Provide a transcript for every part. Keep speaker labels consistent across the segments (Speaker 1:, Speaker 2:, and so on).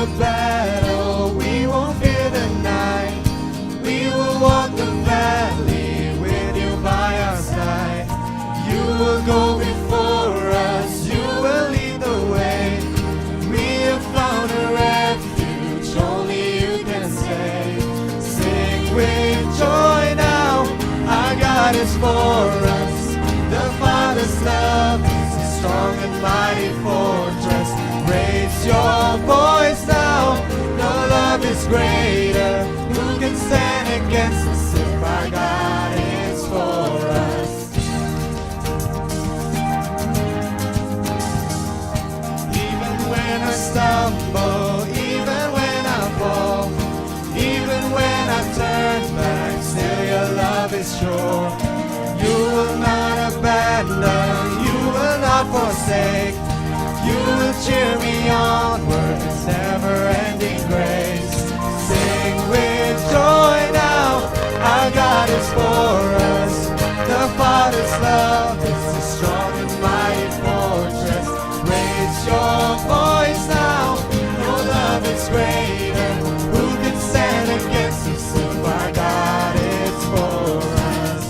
Speaker 1: the battle, we won't fear the night. We will walk the valley with you by our side. You will go before us, you will lead the way. We have found a refuge, only you can save. Sing with joy now, our God is for us. The Father's love is a strong and mighty fortress. Raise your voice now, your love is greater. Who can stand against us if our God is for us? Even when I stumble, even when I fall, even when I turn back, still your love is sure. You will not abandon, you will not forsake. You will cheer me onward, it's never-ending grace. Sing with joy now, our God is for us. The Father's love is a strong and mighty fortress. Raise your voice now, your love is greater. Who can stand against us if our God is for us?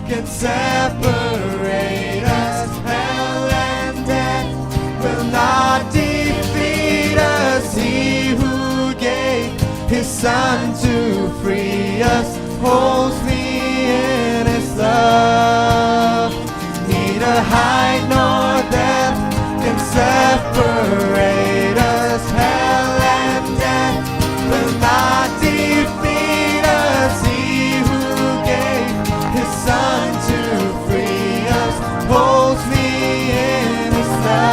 Speaker 1: Can separate us. Hell and death will not defeat us. He who gave his Son to free us holds me in his love. Neither height nor depth can separate us. Hell and death will not defeat us. He who gave his Son to free us holds me in his love.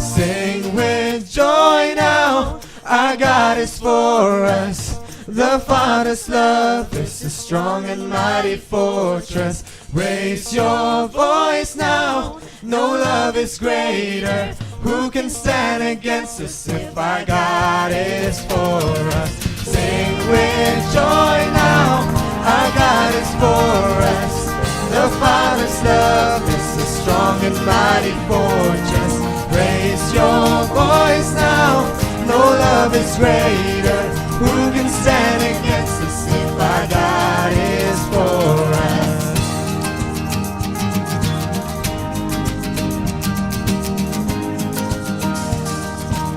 Speaker 1: Sing with joy now, our God is for us. The Father's love is a strong and mighty fortress. Raise your voice now, no love is greater. Who can stand against us if our God is for us? Sing with joy now, our God is for us. The Father's love is a strong and mighty fortress. Raise your voice now, no love is greater. Who can stand against us if our God is for us?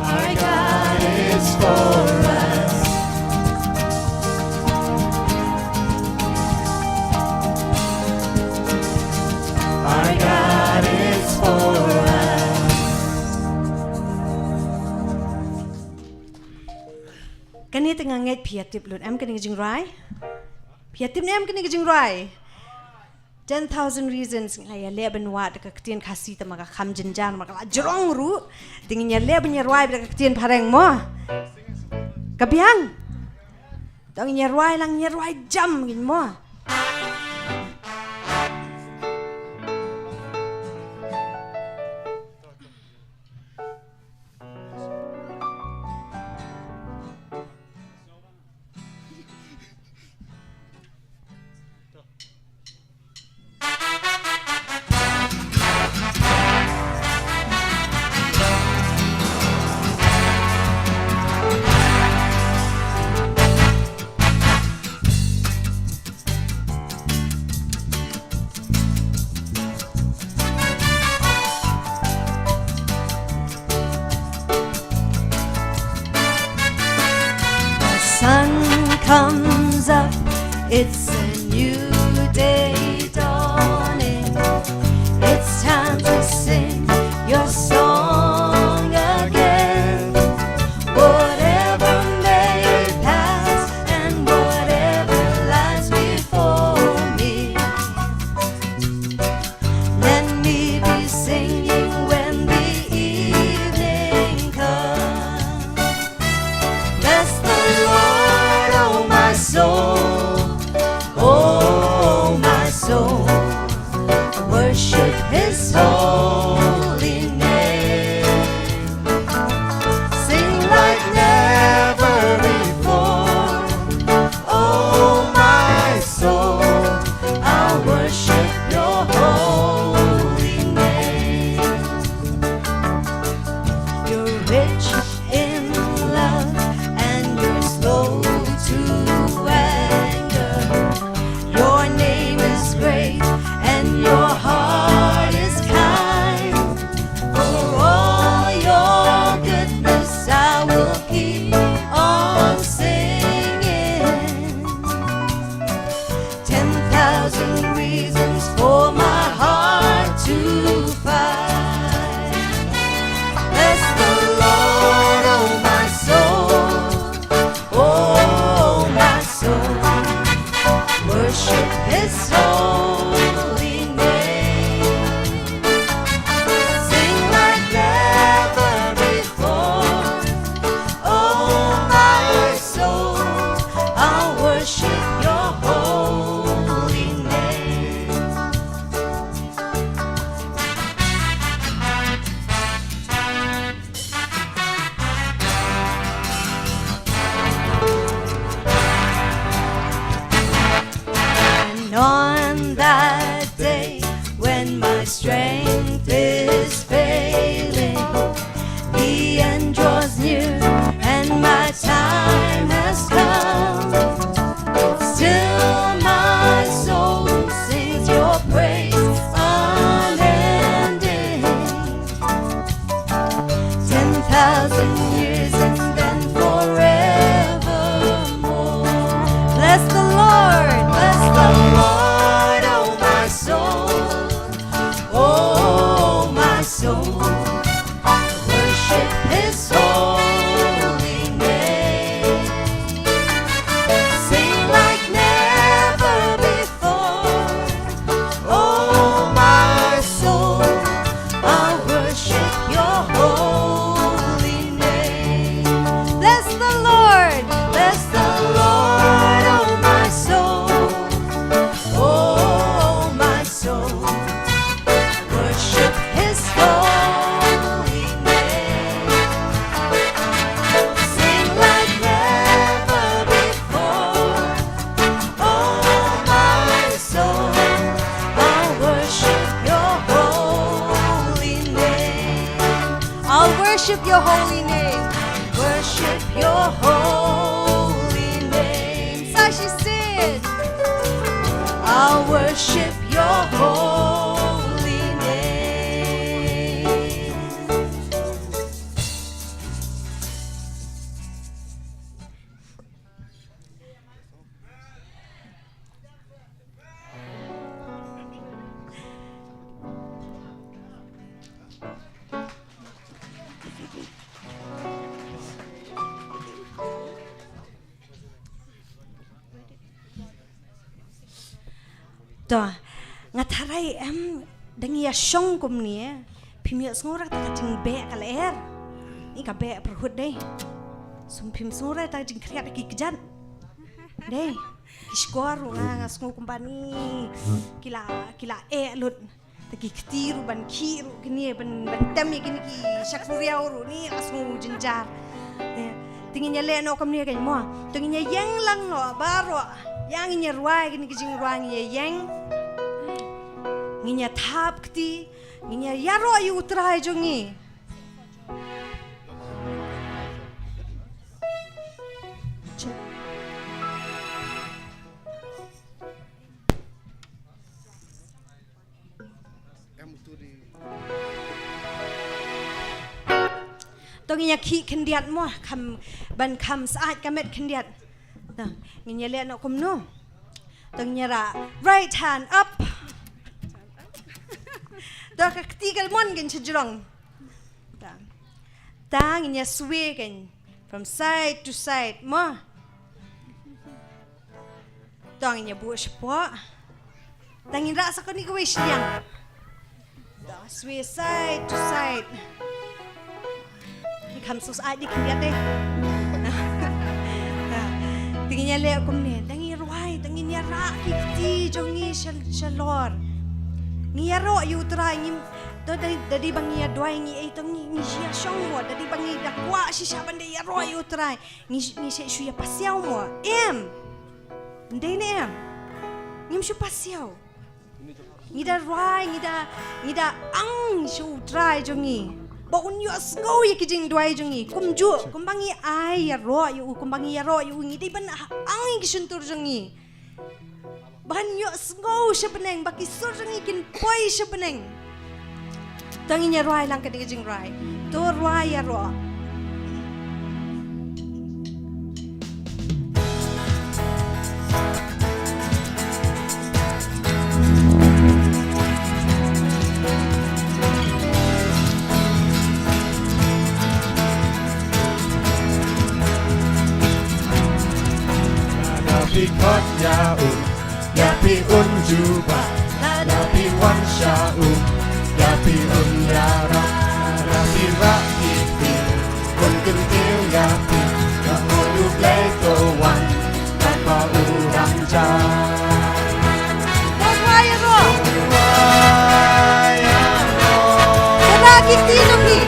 Speaker 1: Our God is for us. Our God is for us.
Speaker 2: Cái này từng ngày phiệt tiếp luôn em cái này chừng rồi, phiệt tiếp em cái này chừng rồi. 10,000 reasons là lẽ bên watt cái tiền Khasi ta maga kham jenjan maga jorong ru, tingin nhà lẽ bên nhà rồi cái tiền pareng mo, kapiang, tong nhà rồi lang nhà rồi jam gin mo.
Speaker 3: Comes up, it's a new day dawning. It's time to sing your song again. Whatever may pass and whatever lies before me, let me be singing when the evening comes. Bless the Lord, oh my soul, Worship His holy name. Sing like never before. Oh, my soul, I'll worship Your holy name. Bless the Lord, bless the Lord, oh my soul, oh my soul. Worship His holy name. Sing like never before. Oh my soul, I'll worship Your holy name. I'll worship Your holy name. Worship Your holy name. So she said, I'll worship Your holy name.
Speaker 2: Dah, ngatarai dengi syong kum ni, pimia sengorak tak jing be kaler, ni ka be perhut deh, sumpim sengorak tak jing kriat lagi kejan, deh, kiskor nga sengu kumpani, kila lut, tagi ketiru ban kiru kini ban temi kini ki syakuriau ru ni sengu jenjar, tingginya le no kum ni kan mo, tingginya yang lang no baru. Yang inya ruai gini kijing ruai ngiya yang nginya thap kti nginya yaro yu utrai jongi to nginya ki kendiat mo kam ban kam saat kamet kendiat nah, nginya lihat nak kumno. Tengnyara right hand up. Dah ketiga mon gen cejrong. Tang nginya sway gen from side to side. Ma. Tang nginya buat sepak. Tang nginya rasa kau ni kau siang. Dah sway side to side. Ni kam sus ai di kendiat deh. Tingginya le kum ni, tangi ruai, tangi nyara kiti jongi shalor. Ngia ro yu trai ngi to dari bangi ya doai ngi tangi ngi sia shong mo, dari bangi dakwa si saban de ya ro yu trai. Ngi se shu ya pasiau mo. Ndai ne ngim shu pasiau. Ngi da ruai, ngi da ang shu trai jongi. Baun yu asngau ya kijing doai jongi kumju kumbangi ai ya ro yu kumbangi ya ro yu ngi di ban ang ki suntur jongi ban yu asngau sebeneng baki sur jongi kin poi sebeneng tangi nya roi lang ka kijing roi to roi ya ro
Speaker 1: Yapi kot yapi unjuba, yapi wanshau, yapi unyara, yapi rakiti, unkentil yapi, yamoyu pleitowan, tanpa urang jan.
Speaker 2: roi ro kena kiti jongi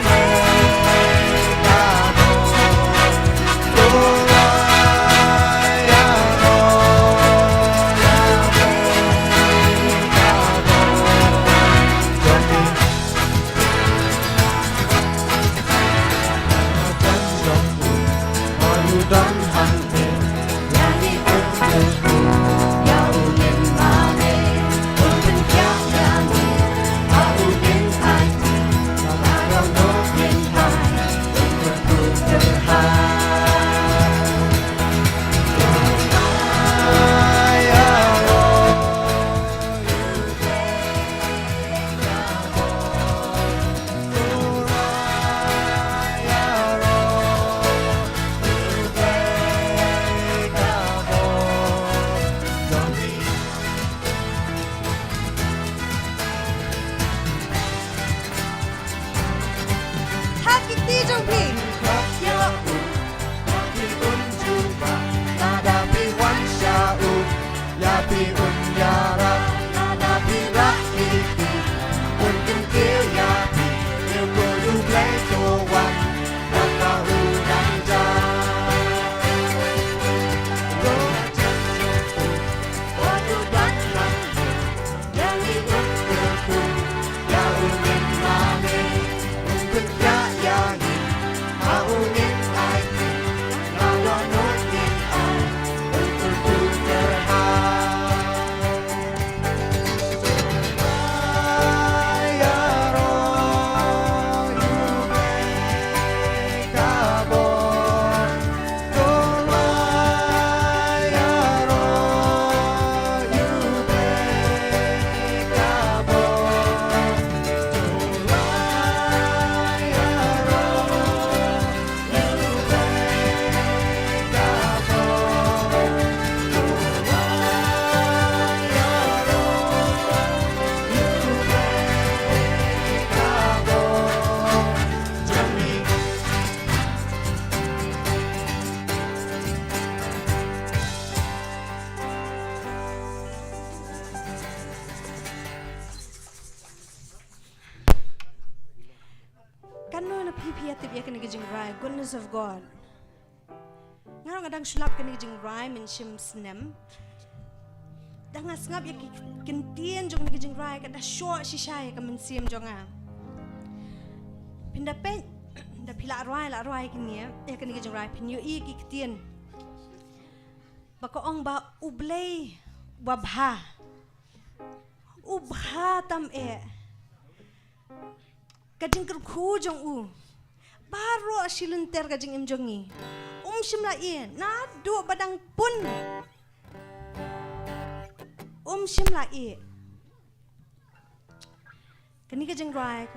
Speaker 2: kan no na pipia tip ya kan gijing rai goodness of God ngarang adang sulap kan gijing rai min shim snem dang ngap ya kintien jong gijing rai kan da short shisha ya kan min sim jonga pinda pe da pila rai kini ya kan gijing rai pin yu i ki kitien bako ong ba ublay wabha ubha tam kajing kerku jong u baro asilunter kajing imjongi shimla na do badang pun shimla kani kajing rai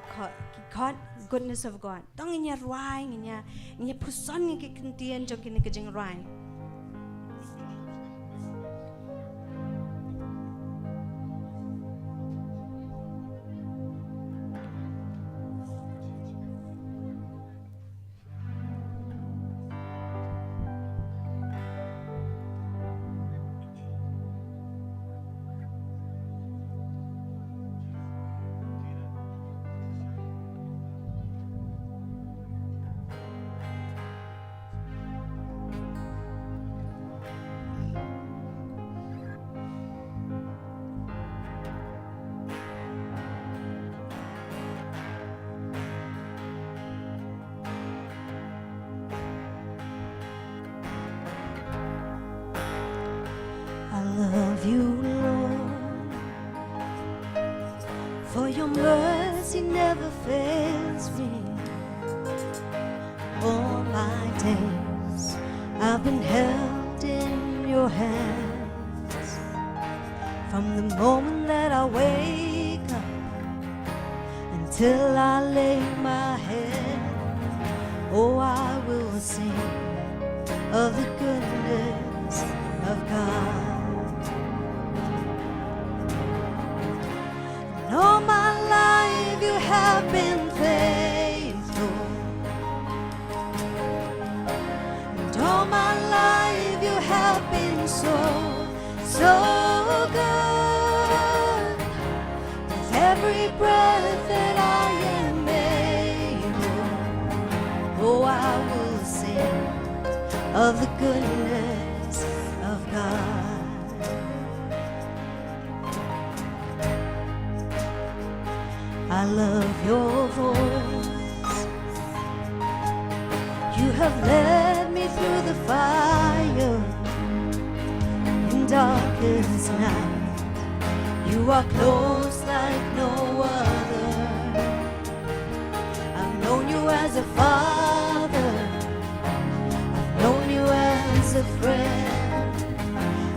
Speaker 2: ka goodness of God tong inya rai inya puson ni kintien jong kini kajing rai
Speaker 3: Love you, Lord, for your mercy never fails me. All my days I've been held in your hands. From the moment that I wake up until I lay my head, oh, I will sing of the goodness of God. All my life you have been faithful, and all my life you have been so good. With every breath that I am able, oh, I will sing of the goodness of God. I love your voice. You have led me through the fire in darkest night. You are close like no other. I've known you as a father. I've known you as a friend.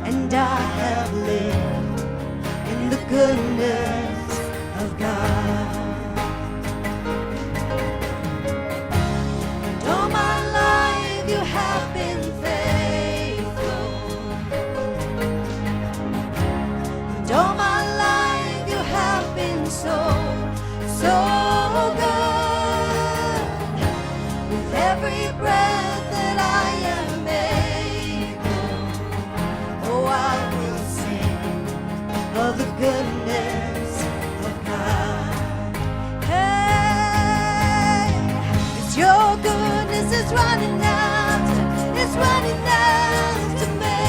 Speaker 3: And I have lived in the goodness of God. And all my life you have been faithful. And all my life you have been so good. With every breath that I am able, oh, I will sing of the goodness of God. Hey, it's your goodness is running after, it's running after me.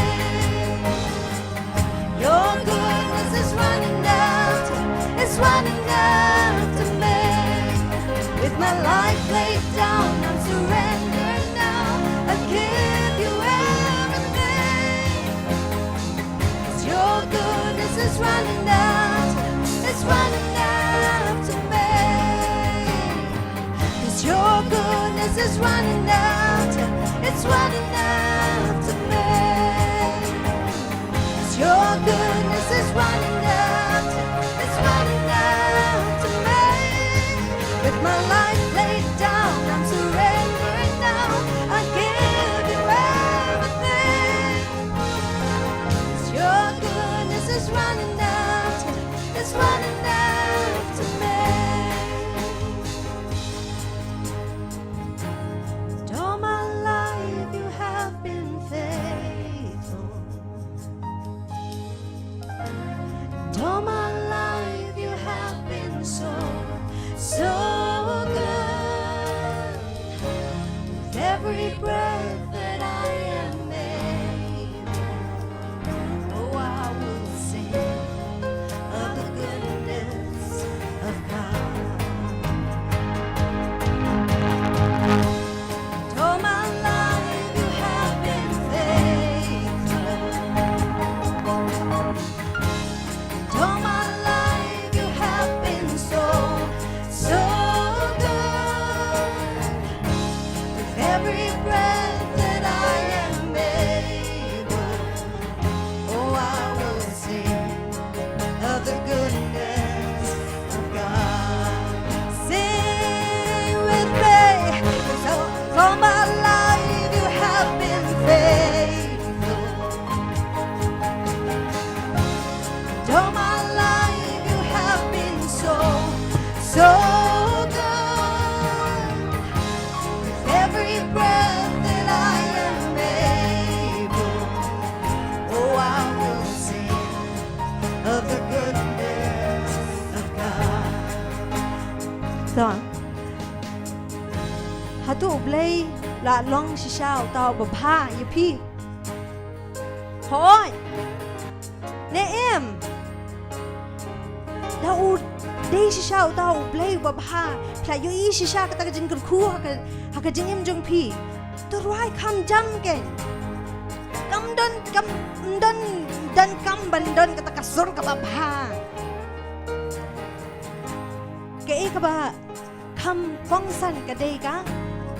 Speaker 3: Your goodness is running after, it's running after me. With my life laid down, I'm surrendered now. I give you everything. 'Cause your goodness is running after, it's running after me. 'Cause your goodness is running after, it's running after me. 'Cause your goodness is running after, it's running after me. With my life laid down, I'm surrendering now. I give you everything. 'Cause your goodness is running after, it's running after me. And all my life you have been faithful. every breath that I am able. Oh, I will sing of the goodness of God. And all my life you have been faithful. And all my life you have been so good. With every breath that I am able, oh, I will sing of the goodness of God. Sing with me, 'cause all my life you have been faithful. And all my life you have been so good. With every breath that I am able, oh, I will sing of the goodness of God.
Speaker 2: Don hatu blay la long shishao tao bapha yipi hoi ne em da u dei shishao tao blay bapha pla yo i shisha ka ta jin kun khu ha ka jing em jong pi to roi kham jam ke kam dan kam ban dan ka ta ka sur ka bapha ke ka ba kham phong san ka dei ka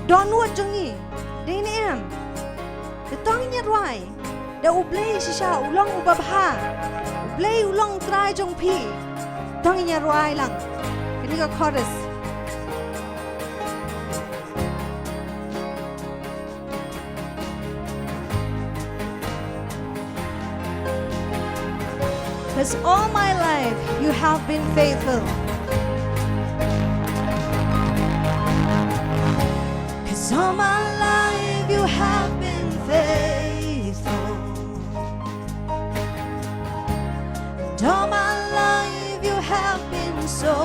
Speaker 2: don nuot jong ni dei ne em the tong ni roi da u blay shisha u long u bapha u blay u long trai jong pi tong ni roi lang ke ni ka chorus because all my life you have been faithful.
Speaker 3: 'Cause all my life you have been faithful. And all my life you have been so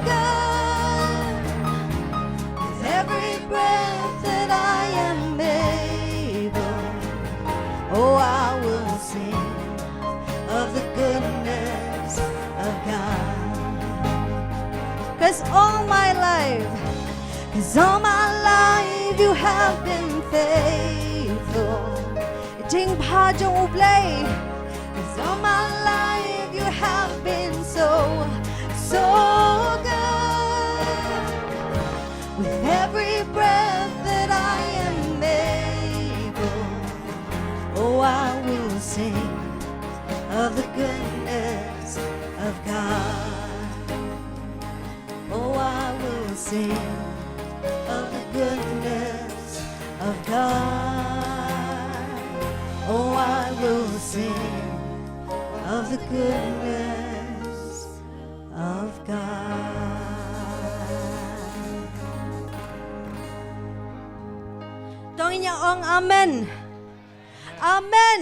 Speaker 3: good. With every breath that I am able, oh, I will sing of the goodness of God.
Speaker 2: 'Cause all my life
Speaker 3: 'Cause all my life you have been faithful.
Speaker 2: jing pha jong u blay
Speaker 3: 'Cause all my life you have been so good. With every breath that I am able, oh, I will sing of the goodness of God. Oh, I will sing of the goodness of God. Oh, I will sing of the goodness of God.
Speaker 2: tong nya ong amen amen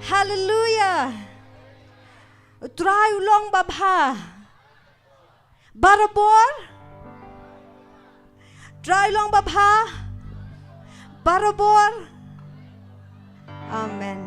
Speaker 2: hallelujah trai u long bapha barabor trai long bapha barabor amen.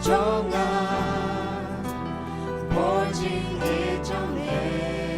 Speaker 3: 정아 보증 일정해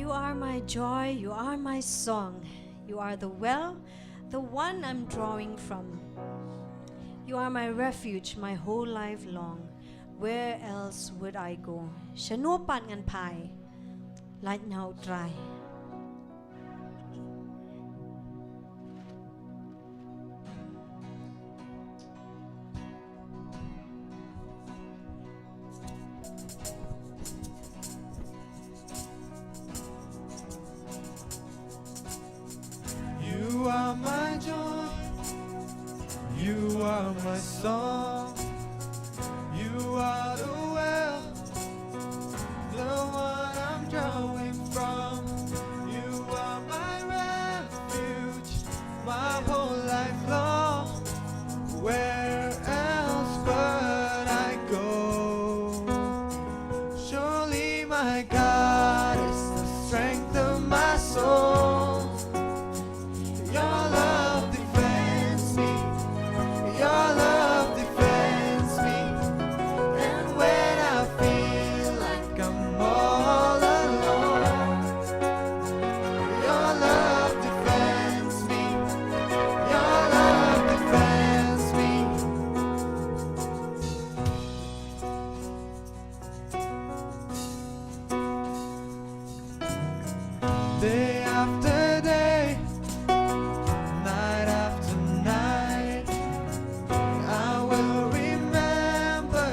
Speaker 2: You are my joy, you are my song. You are the well, the one I'm drawing from. You are my refuge my whole life long. Where else would I go? Shanupan ngan pai, light now dry.
Speaker 1: You are my joy, you are my song, you are the well, the one I'm drawing from. You are my refuge, my whole life long. Where else would I go? Surely my God is the strength of my soul. Your love defends me. Your love defends me. And when I feel like I'm all alone, your love defends me. Your love defends me. Day after day, night after night, I will remember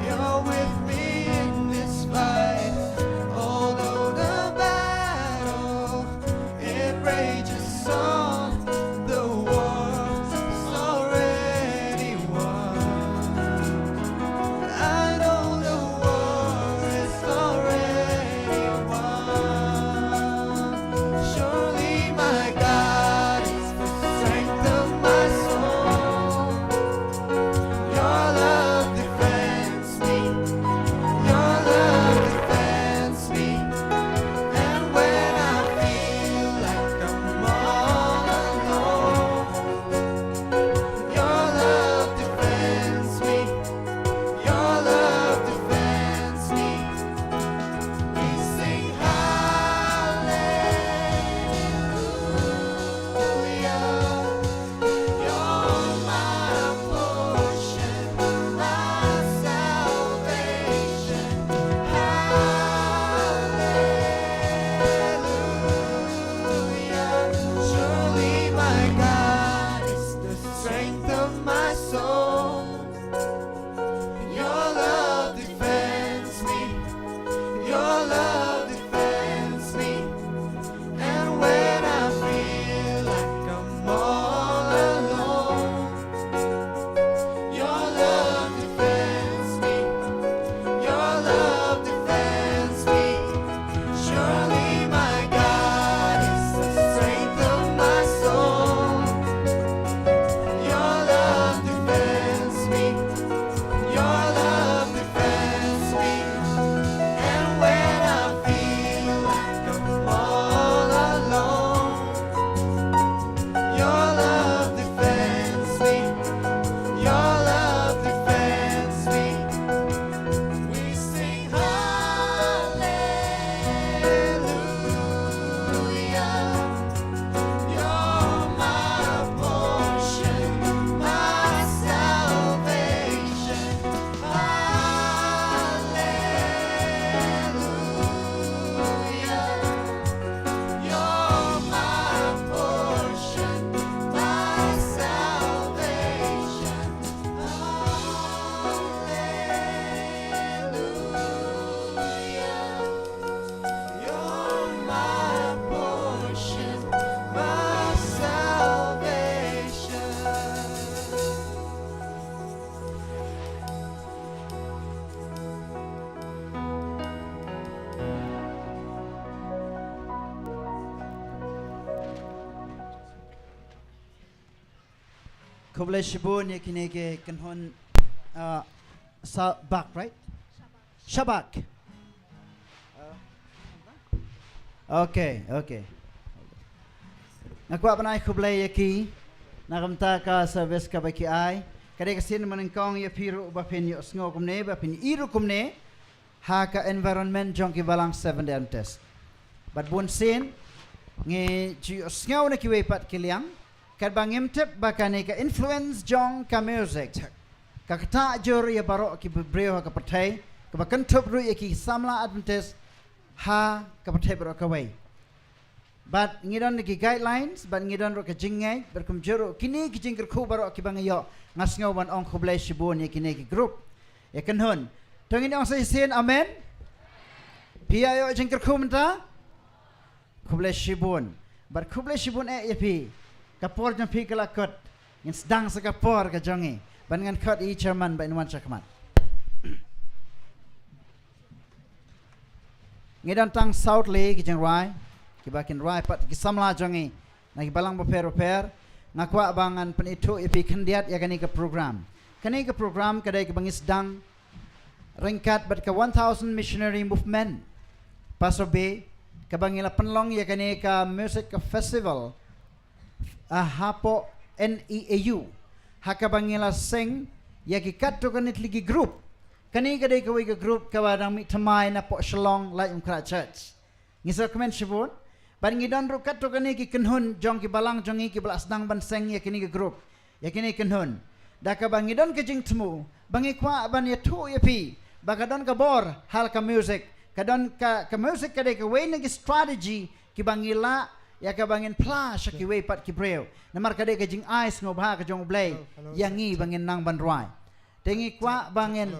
Speaker 1: you're with me in this fight. Although the battle, it rages on, the war's already won. I know the war is already won. Surely my God is the strength of my soul. Your love defends me. Your love defends me. And when I feel like I'm all alone, your love defends me. Your love defends me. We sing hallelujah. You're my portion, my salvation. Hallelujah. Surely my God is the strength of my soul. Your love defends me. Your love defends me. And when I feel like I'm all alone, your love defends me. Your love defends me. Surely my God is the strength of my soul. Your love defends me. Your love defends me. And when I feel like I'm all alone, your love defends me. Your love defends me. We sing hallelujah. You're my portion, my salvation. Hallelujah. You're my portion, my salvation. Hallelujah. You're my portion, my salvation.
Speaker 4: Kublai Shibun yakinege kanhon Sabak, right? Shabak. Okay, okay. Nakuha pa na kublai yaki. Nakamta ka service ka baki ay. Kaya kasin manengkong ya piru ba pin yo sngo kumne ba pin iru kumne ha ka environment jong ki balang 7 Adventist. bat bun sin nge ji sngau na kiwe pat kiliang kat bangem tep bakane ka influence jong ka music ka kata jor ya baro ki breo ka pathai ka bakan thop ru ya ki samla Adventist ha ka pathai baro ka wai but ngidon ki guidelines but ngidon ro ka jingai berkum jero kini ki jingker khu baro ki bangayo ngasngau ban ong khoblai shibun ya kini ki group ya kan hun tongin ong sai sin amen pia yo jingker khu menta khoblai shibun bar khoblai shibun ya pi kapor jong pi kala kot ngin sedang sa kapor ka jongi ban ngan kot I chairman ba inwan chakmat ngidon tang south le ki jeng rai kibakin rai pat ki samla jongi na ki balang per ngakwa bangan penitu ipi kandiat ya kani ka program kadai ki bangis dang ringkat bat ka 1000 missionary movement pasobe ka bangila penlong ya kani ka music festival hapo NEAU haka bangila sing ya ki kat to kanit ligi group kani kadai ka wiga group ka wadang mi tamai na po shalong lai umkra church ngisa comment shibun ban ngidon ru kat to kani ki kenhun jong ki balang jongi ki belas dang ban seng ya kini ki group ya kini kenhun da ka bang ngidon ke jing temu bangi kwa ban ya tu ya pi bagadon ka bor hal ka music kadon ka music kadai ka way ngi strategy ki bangila ya ka bangin pla ki way pat ki breu namar kadai ka jing ice ngo bha ka jong blay yangi bangin nang ban roi tengi kwa bangin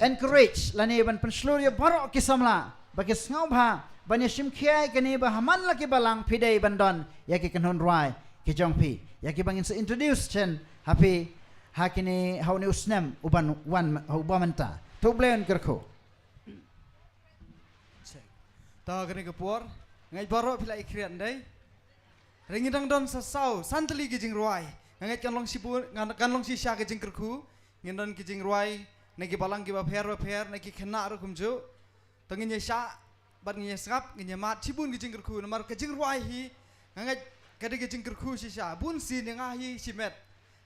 Speaker 4: encourage lani ban penslur ya barok ki samla bagi ngau bha banya simkhiai kani ba haman laki balang pidai bandon yaki kanhon rai ki jongpi yaki bangin se introduce chen happy hakini hauni usnem uban wan ubamanta to blen kerko
Speaker 1: ta kani kapur ngai baro pilai krian dai ringin dang don sa sau santali ki jing ruai ngai kan long sibu kan long si sha ki jing kerku ngindon ki jing ruai nagi balang ki ba pher nagi khna ru kumju tangin ye sha bat ngi sngap ngi mat chibun gi jingker khu namar ka jing ruai hi ngai ka de gi jingker khu si sha bun si ne nga hi simet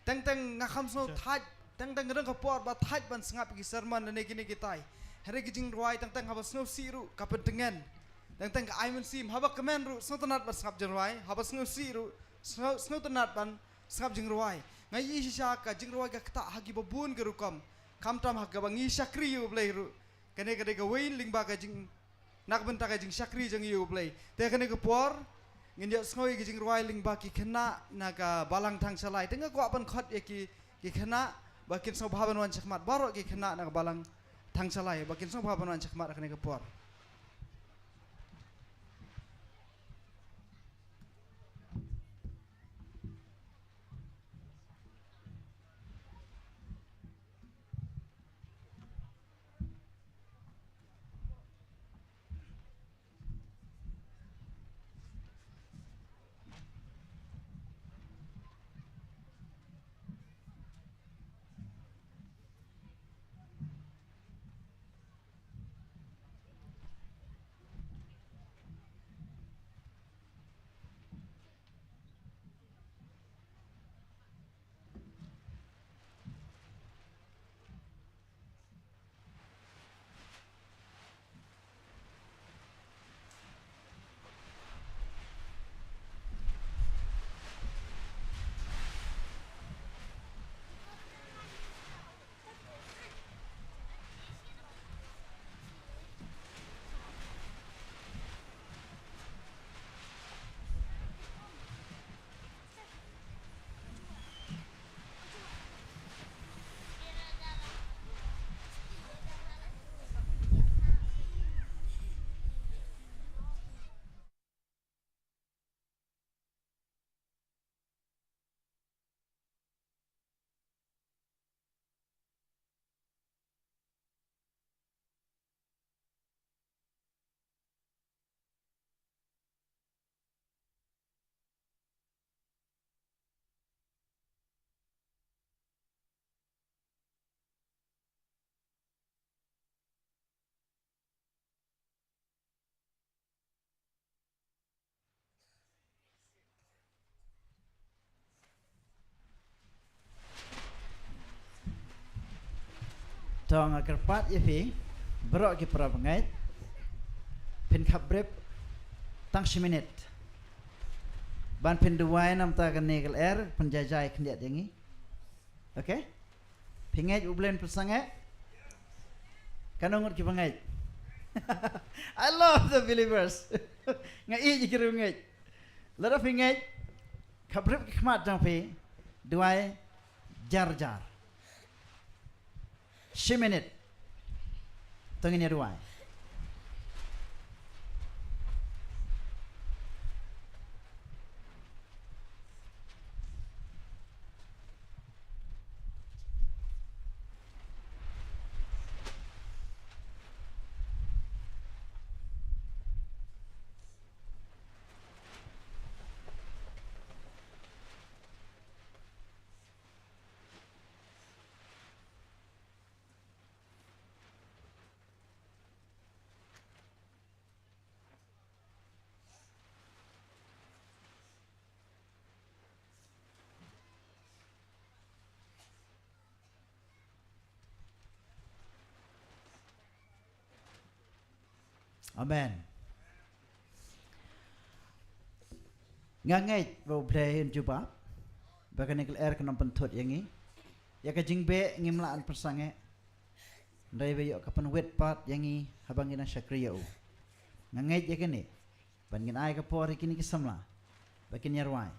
Speaker 1: tang nga kham so thaj tang rang ka por ba thaj ban sngap gi sermon ne gi tai hare gi jing ruai tang haba snow si ru ka pentengen tang ka aimen sim haba kemen ru snow tanat ba sngap jing ruai haba snow si ru snow tanat ban sngap jing ruai ngai yi si sha ka jing ruai ka ta hagi ba bun ge ru kam tam ha ga bangi sakri yu blai ru kane ka de ga wein ling ba ka jing nak benta ka jing sakri jang yu play te kane ko por nginja snoi ki jing ruai ling ba ki khna naga balang Thangsha lai tenga ko apan khot e ki khna bakin so bhaban wan chakmat baro ki khna naga balang Thangsha lai bakin so bhaban wan chakmat kane ko por
Speaker 4: tong kerpat ya pi berok ki pra bangai pin khap brep Thangsha minute. Ban pinduai nam ta kan negal penjajai kendiat yangi. Okay? Pingai ublen persangai. Kanongot ki pangai. I love the believers. Ngai ji kiru ngai. Lada pingai kabrip khmat jang pe duai jar jar. 6 minute. Tengin ya duai. Amen. Ngangai bau play jubab. Baganikal kenam pentut yangi. Ya ka jingbe ngimlaan persange. Ndai be yo kapan wet part yangi habangina syakriya u. Ngangai ya kene. Bangin ai ka por kini kisamla. Bakin yarwai.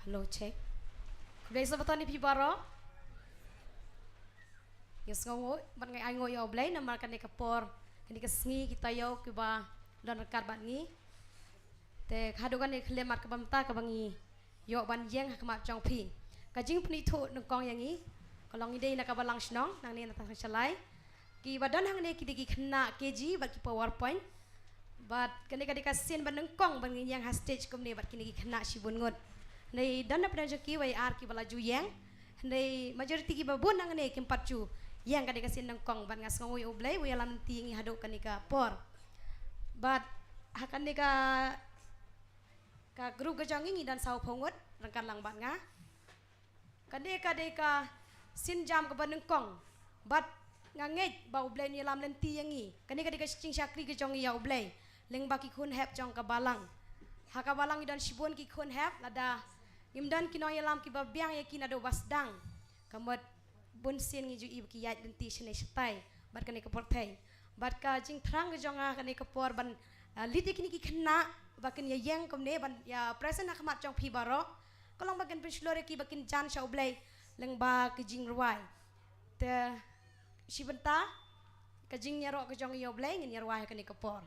Speaker 5: Hello, check. Kuday sa batani pibaro. Yes ngomong, bat ngai ai ngoi yo blay na markan ni kapor, kini kesngi kita yo kiba don karbat ni. Te kadugan ni khle mat kabamta kabangi yo ban yeng hakmat jong pi. Kajing pni thu nungkong yangi, kalong ide na kabalang snong nang ni na Thangsha ki badan hang ni kidigi khna kg bat ki powerpoint. Bat kani kadi kasin ban nungkong ban yang ha stage kum ni bat kini khna sibun ngot. Nei dan na pran ki wai ar ki bala ju yang. Nei majority ki babun nang ni kim patju. Yang kadi kasin nungkong ban ngas ngoi oblay wi alam tingi hado kanika por. Bat hakan ni ka group gajang ini dan sau pongot rangkan lang ban nga. Kade ka sin jam ka ban nungkong. Bat nganget ba oblay ni alam lenti yangi. Kani ka sing syakri gajang ya oblay. Leng ba ki kun hep jong ka balang. Haka balang dan sibun ki kun hep lada imdan kinoy alam ki babiang yakin ado wasdang. Kamot bunsin ngi ju ibu kiyat lenti sene setai bat kani ka portai. Bat ka jing thrang gajang kani ka por ban liti kini ki khna bakin ya yang komne ban ya present hakmat jong pi baro. Kolong bakin penslore ki bakin jan sha oblay leng ba ki jing ruai. Te sibenta ka jing nyaro ka jong yo oblay ngin yarwai kani ka por.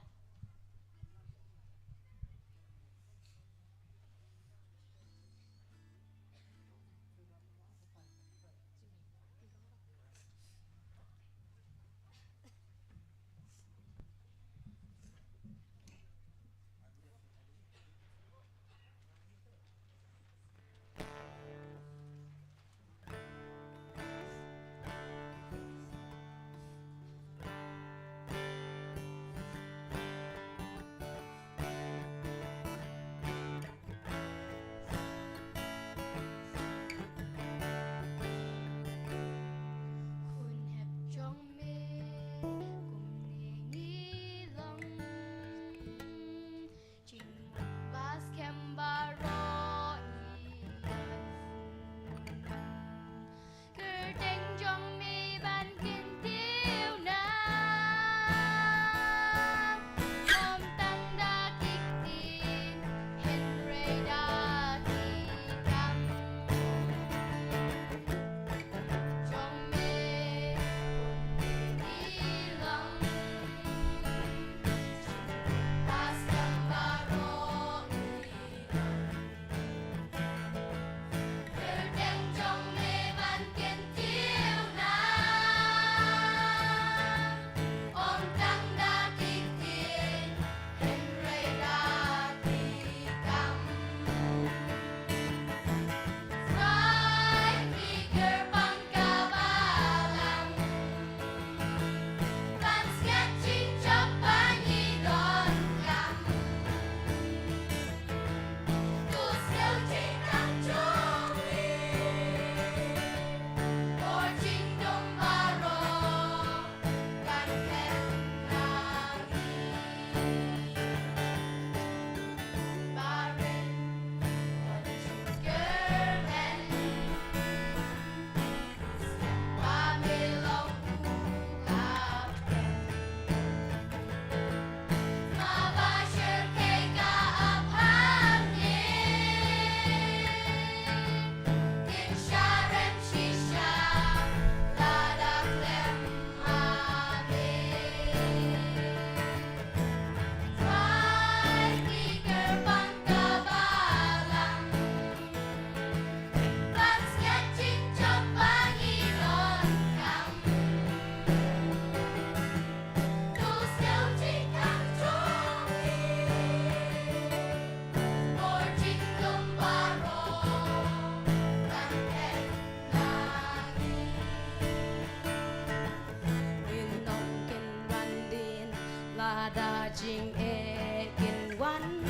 Speaker 5: jing e in one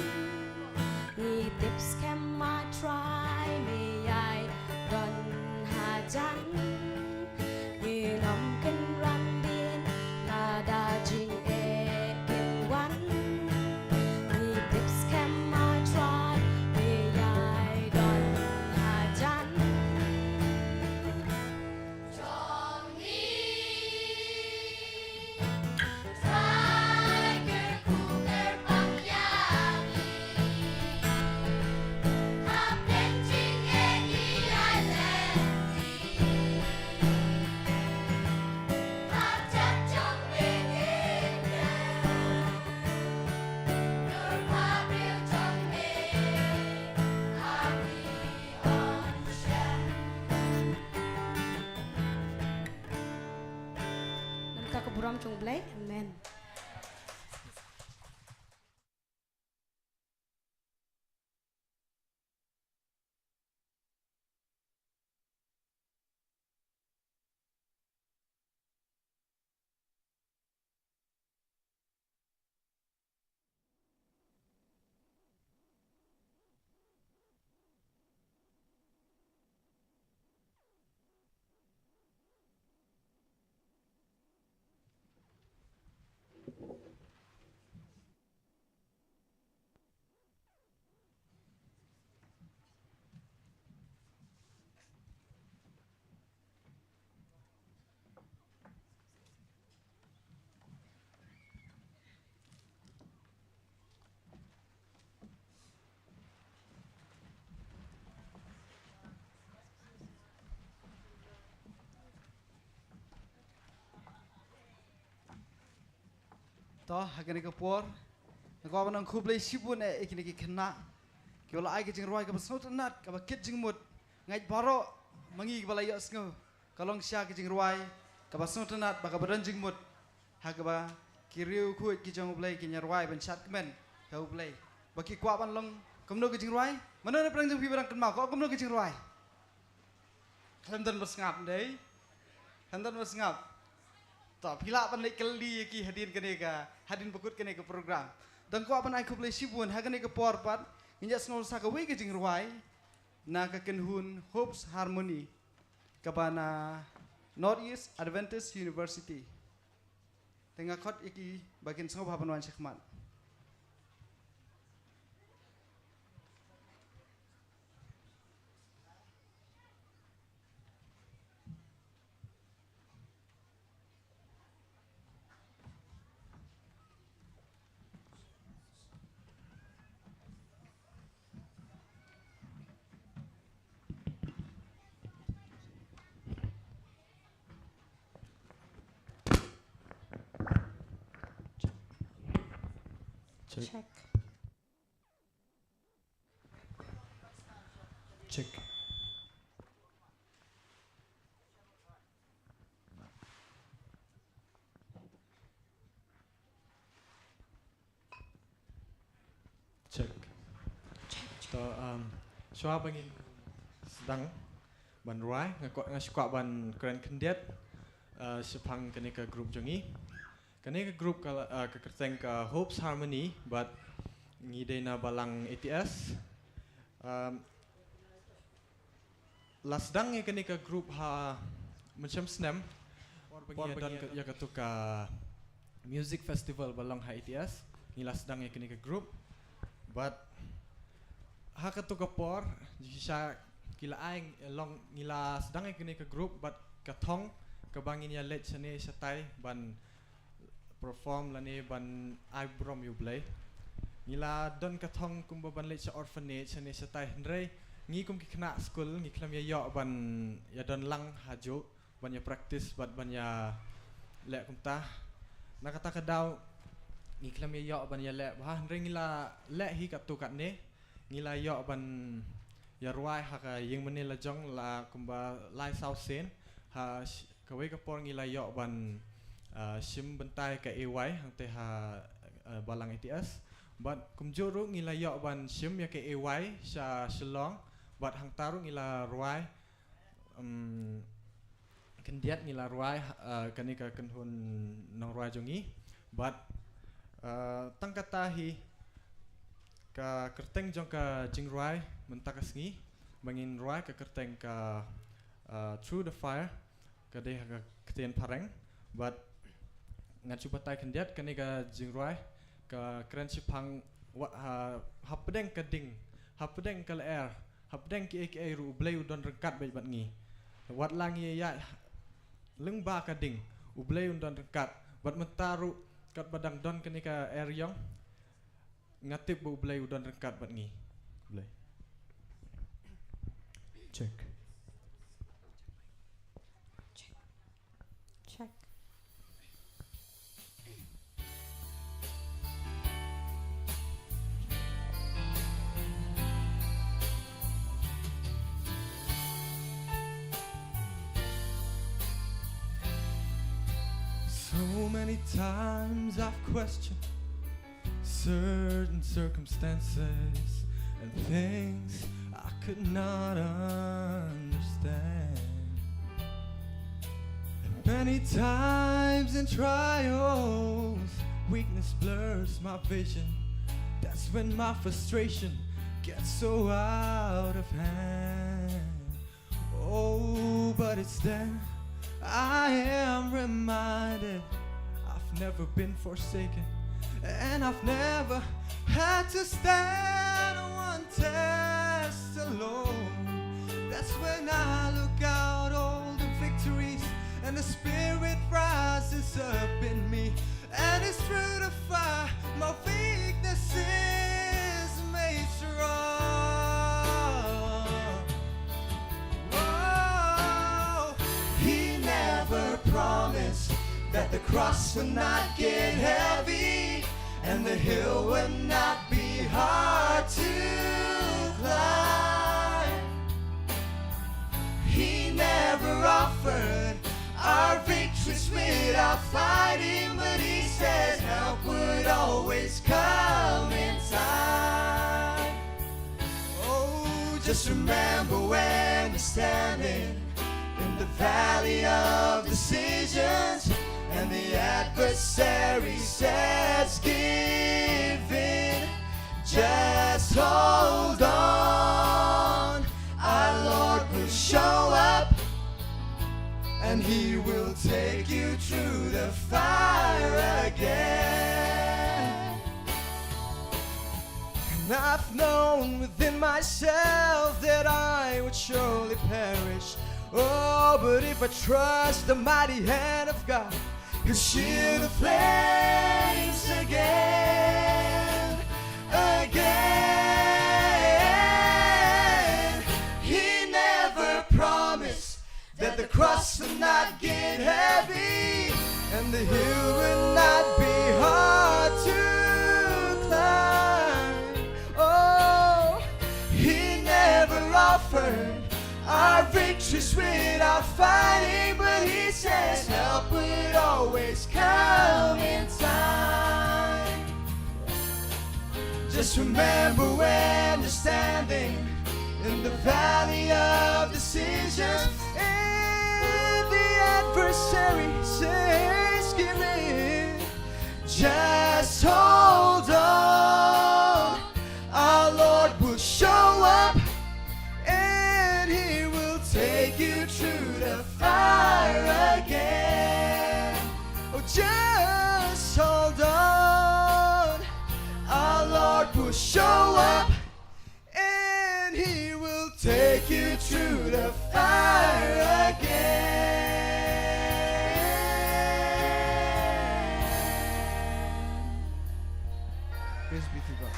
Speaker 5: ni tips can ma try me I don ha jan ni nom kan ran din la da jing e in one ni tips can ma try me I don ha jan Namka keburam chung blai amen.
Speaker 4: Toh agani ka por ko ban khub lei sibun e ikini ki khna ki wala ai ki jing roi ka basnot nat ka ba kit jing mut ngai baro mangi bala yo sngo kalong sya ki jing roi ka basnot nat ba ka badan jing mut ha ka ba ki riu khu ki jong blai ki nya roi ban chat men ka blai ba ki kwa ban long komno ki jing roi mana na prang jing pi barang kan ma ko komno ki jing roi khamdan bas ngap dei khamdan bas ngap tak pila pan lek kali ki hadin kene ka hadin bekut kene ke program dan ko apan ai kuble sibun ha kene ke porpat nginja snol sa ka we ke jing ruai na ka kenhun hopes harmony ka bana Northeast Adventist University tengah khot iki bagian sengo hapan wan sekmat
Speaker 2: Check.
Speaker 1: Check. Check. Xóa bangin sedang ban ruai ngakwa ban keren kendiat sepang kene ke grup jongi kene ke grup ke kerteng ke Hopes Harmony but ngidena balang ATS lasdang kene ke grup ha macam senam por dan ya ketuka music festival balang ha ATS ni lasdang kene ke grup but ha ketuka por jisa kila aing long ngila sedang kene ke grup but katong kabangin ya let sene satai ban perform lani ban ibrom you play ngila don katong kumba ban let sa orphanage sene satai hendrei ngi kum ki kena school ngi klam ya yo ban ya don lang hajo ban ya practice ban ya le kum ta nakata kadaw ngi klam ya yo ban ya le ha hendrei ngila le hi katu kat ne ngila yo ban ya ruai ha ka yeng mene la jong la kumba lai south sen ha kawe ka por ngila yo ban sim bentai ka AY hang te ha balang ATS but kumjuru ngila yo ban sim ya ka AY sa Shillong but hang taru ngila ruai kendiat ngila ruai kani ka kenhun nang ruai jongi but tăng katahi ka kerteng jong ka jingrai mentakasngi bangin rai ka kerteng ka through the fire ka deh ka ketien pareng but ngat chupatai kendiat kani ka jingrai ka keren chipang hapdeng ka ding hapdeng ka air hapdeng ki ek ru blay udon rengkat bai bat ngi wat langi ya leng ba ka ding ublay udon rengkat bat mentaru kat badang don kani ka air yong ngatip bu ublay udon rengkat bat ngi ublay check
Speaker 2: Check.
Speaker 1: So many times I've questioned certain circumstances and things I could not understand. And many times in trials, weakness blurs my vision. That's when my frustration gets so out of hand. Oh, but it's then I am reminded I've never been forsaken, and I've never had to stand on one test alone. That's when I look out all the victories, and the Spirit rises up in me, and it's through the fire my weakness is made strong. Whoa. He never promised that the cross would not get heavy and the hill would not be hard to climb. He never offered our victories without fighting, but he said help would always come in time. Oh, just remember when you're standing in the valley of decisions and the adversary says give in, just hold on. Our Lord will show up and he will take you through the fire again. And I've known within myself that I would surely perish. Oh, but if I trust the mighty hand of God, he'll shield the flames again, again. He never promised that the cross would not get heavy and the hill would not be hard to climb. Oh, he never offered our victories without fighting, but he says help would always come in time. Just remember when you're standing in the valley of decisions and the adversary says give in, just hold on. Our Lord will show up and he will take you through the fire again. Oh, just hold on. Our Lord will show up and he will take you through the fire again. Praise be to God.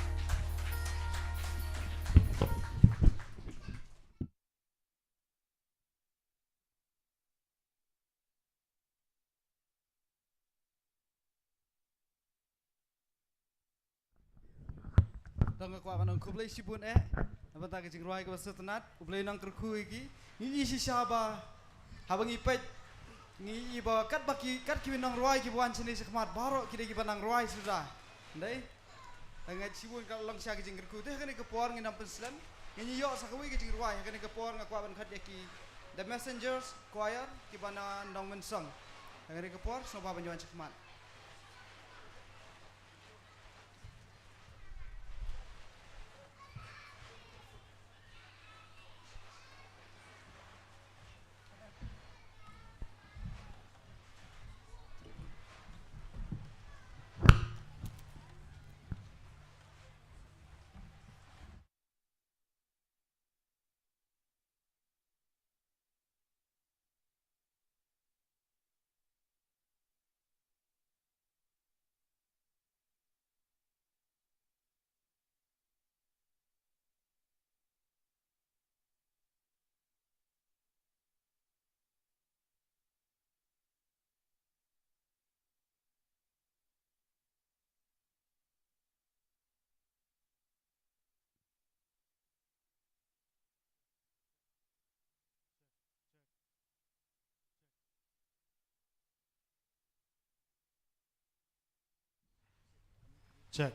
Speaker 4: Tong kwa kanong kublay sibun nabata ka jingruay ka basatanat ublay nang terku iki ni si saba habang ipet ni iba kat kiwin nang ruay ki buan sini sekmat baro kide ki banang ruay sudah ndai tangat sibun ka lang sia ka jingruku teh kan ke por nginam penslan ni yo sakawi ka jingruay kan ke por ngakwa ban khat ki the messengers choir ki bana nong mensong tangat ke por so ba banjuan sekmat
Speaker 1: Check.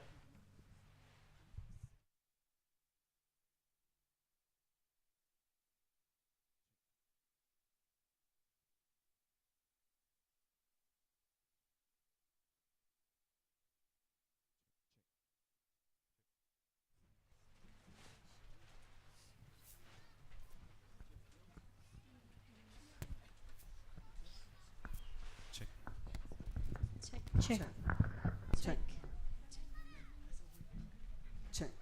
Speaker 1: Check.
Speaker 2: Check.
Speaker 6: Check. Check. Check.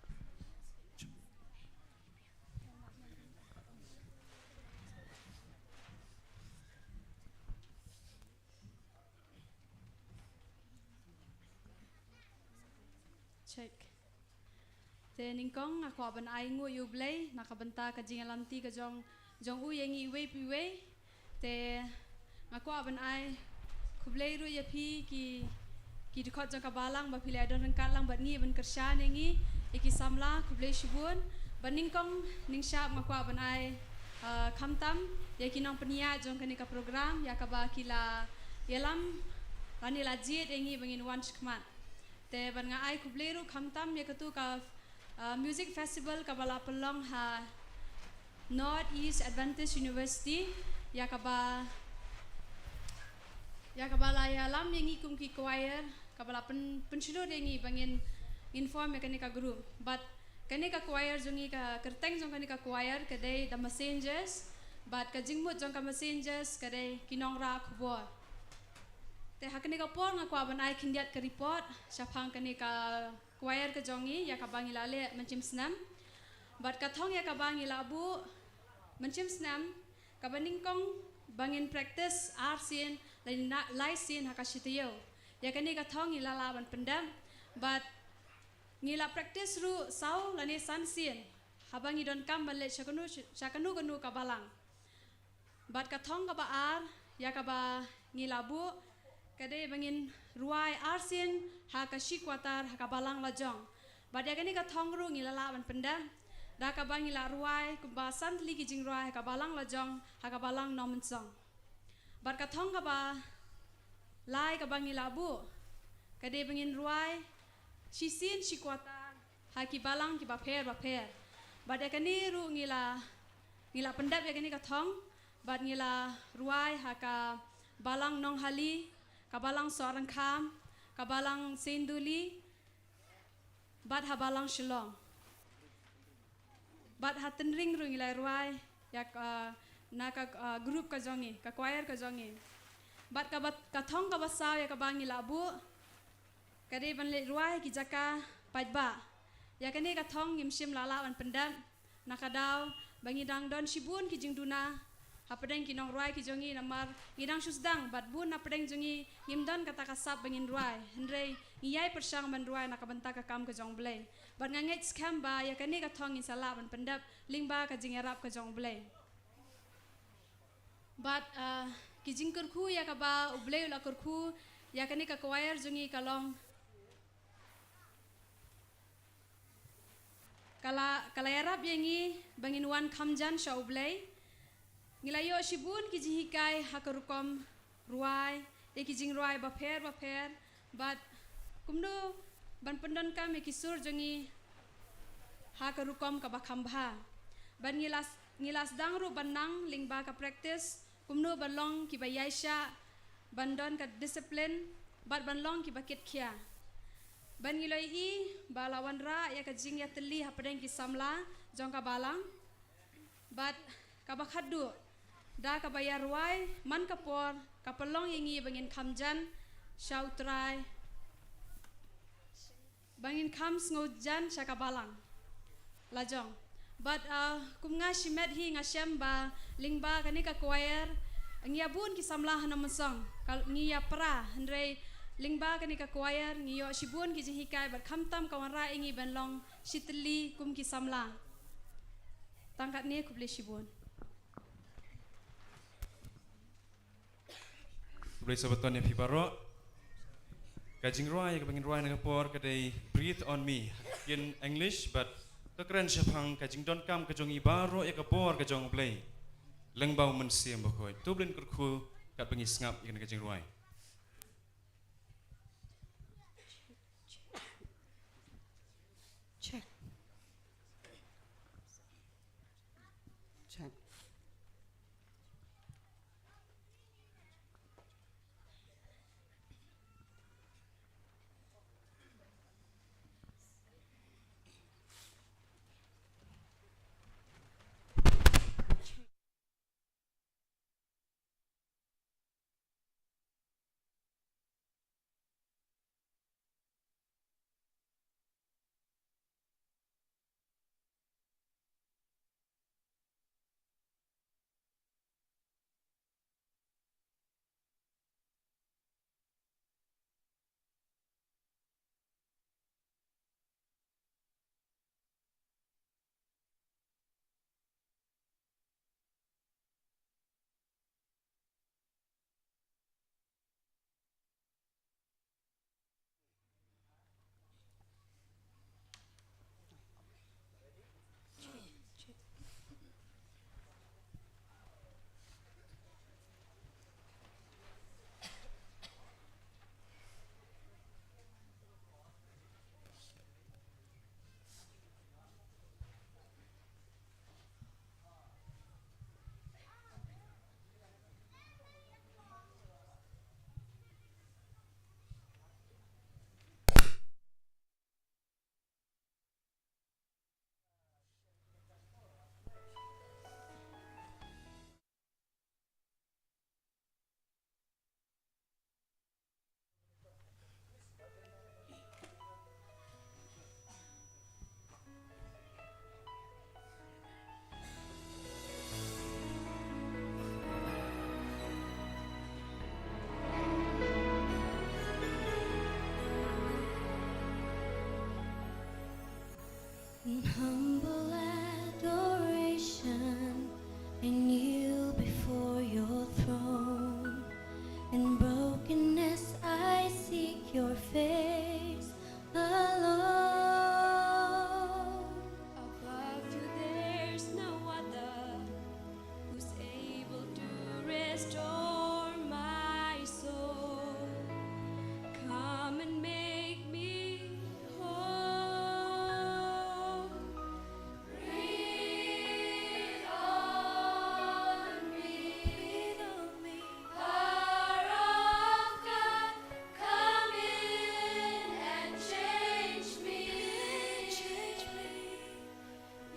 Speaker 5: Check. Te ningkong ako aban ai ngu yu blay nakabenta ka jingalanti ka jong u yengi we pi we te ngako aban ai kublay ru ya pi ki dikot jong kabalang ba pilai don rengkat lang bat ngi ban kersha nengi iki samla kublay shibun ban ningkong ningsha ngako aban ai kamtam ya kinong penia jong kanika program ya kaba kila yelam lani lajit yengi bangin wan shkmat te ban nga ai kublay ru kamtam ya katu ka music festival kabala pelong ha North East Adventist University ya kabala ya lam yengi kum ki choir kabala pensyudur yengi bangin inform ya kanika group but kanika choir jongi ka kerteng jong kanika choir kadai the messengers but ka jingmut jong ka messengers kadai kinong ra khobor te hakanika por nga kwa ban ai kindiat ka report syapang kanika choir ka jongi ya ka bangi lale mencim senam bat ka thong ya ka bangi labu mencim senam ka baningkong bangin practice arsin lai sin hakashitiyo ya kanika thong ilala ban pendam but ngila practice ru sau lani sansin habangi don kam bale shakanu kanu ka balang bat ka thong ka ba ar ya ka ba ngilabu kadai bangin ruai arsin ha ka shikwatar ha ka balang lajong badia kani ka thongru ngilala ban pendam da ka bang ngila ruai kumba santli ki jing ruai ka balang lajong ha ka balang nomensong bar ka thong ka ba lai ka bang ngila bu kadai bangin ruai shisin shikwatar ha ki balang ki ba pher badia kani ru ngila pendam ya kani ka thong bat ngila ruai ha ka balang nong hali kabalang seorang kam, kabalang senduli, bat habalang shalom, bat hatenring rung ilai ruai, ya naka grup ka jongi, ka choir ka jongi, bat kathong ka basaw ya kabang ilabu, kadai banle ruai ki jaka pajba, ya kani kathong ngimsim lala wan pendam, nakadaw bangi dang don shibun ki jingduna. Hapadeng kinong ruai ki jongi namar ngidang susdang bat bun hapadeng jongi ngimdan kata kasap bangin ruai hendrei ngiyai persang ban ruai nakabenta ka kam ka jong blay bat nganget skam ba ya kani ka thong insala ban pendap lingba ka jingarap ka jong blay bat ki jingkurku ya ka ba ublay ula kurku ya kani ka choir jongi kalong kala yarap yengi bangin wan kamjan sha ublay Ngilayo shibun ki jihikai hakarukom ruai ki jing ruai ba pher but kumdo ban pendon kam ki sur jongi hakarukom ka ba khambha ban ngilas dangru banang lingba ka practice kumno balong ki ba yaisha bandon ka discipline bat banlong ki ba kit khia ban ngiloi I ba lawan ra ya ka jing ya teli hapadeng ki samla jong ka balang but ka ba khadu da ka bayar ruai man kapor kapelong yengi bangin kamjan shautrai bangin kam sngojan shakabalang lajong but kumnga shimet hi ngasem ba lingba kanika choir ngiabun ki samlah namasong kal ngia pra hendrei lingba kanika choir ngio shibun ki jihikai bat kamtam kawanra ingi benlong shitli kum ki samla tangkat ni kuble shibun
Speaker 7: Boleh sahabat yang pibaro, kajing ruai, kebangin ruai nangapor, kadai breathe on me. In English, but kekeren siapang kajing don kam kajongi baro ya kapor kajong play. Lengbau mensiam bakoi. Tu belin kerku kat pengis ngap ikan kajing ruai.
Speaker 3: In humble adoration, I kneel before your throne. In brokenness, I seek your face alone. Above you, there's no other who's able to restore my soul. Come and make me whole. Breathe on me, power of God, come in and change me.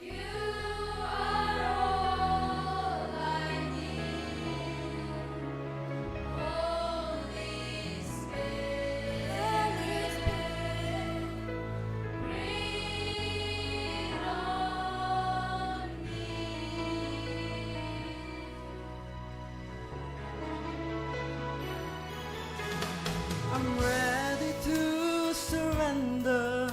Speaker 3: You are all I need. Holy Spirit, breathe on me.
Speaker 6: I'm ready to surrender,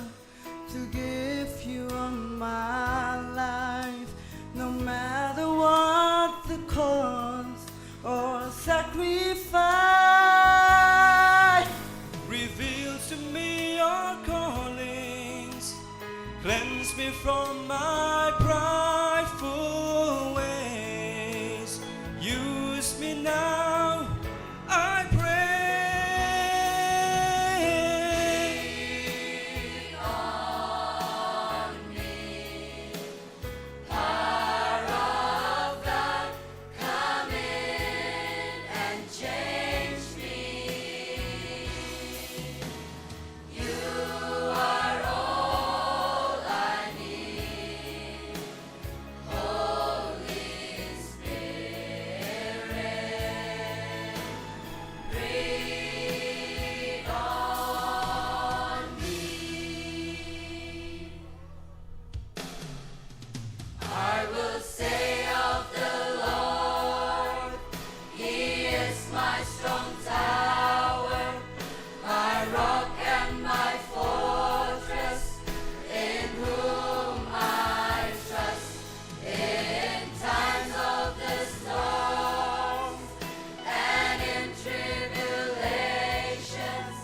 Speaker 6: to give you all my life, no matter what the cost or sacrifice. Reveal to me your callings, cleanse me from my prideful ways. Use me now, I pray.
Speaker 3: I will say of the Lord, He is my strong tower, my rock and my fortress, in whom I trust. In times of the storm and in tribulations,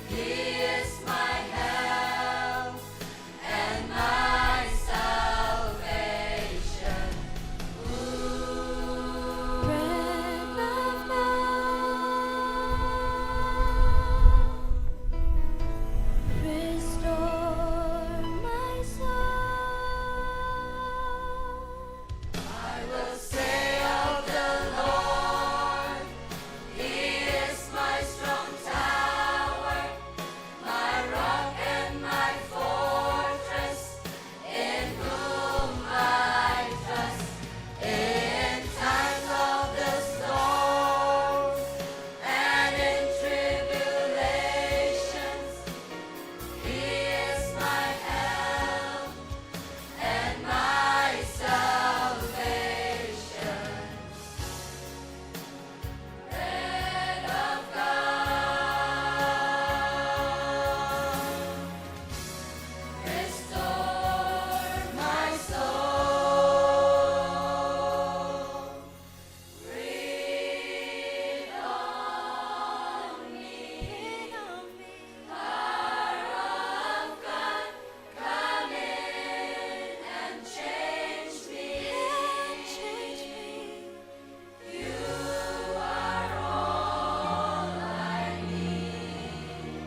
Speaker 3: He is my help and my salvation. Bread of God, restore my soul. I will say of the Lord, He is my strong tower, my rock and my fortress, in whom I trust. In times of the storm and in tribulations, He is my help and my salvation. Bread of God, restore my soul. Breathe on me, power of God, come in and change me. You are all I need.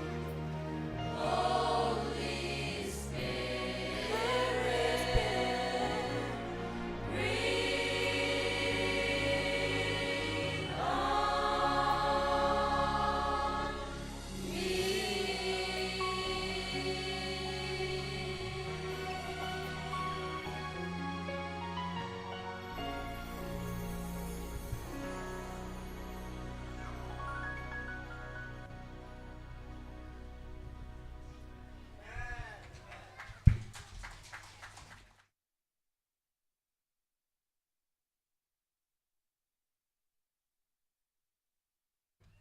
Speaker 3: Holy Spirit, breathe on me.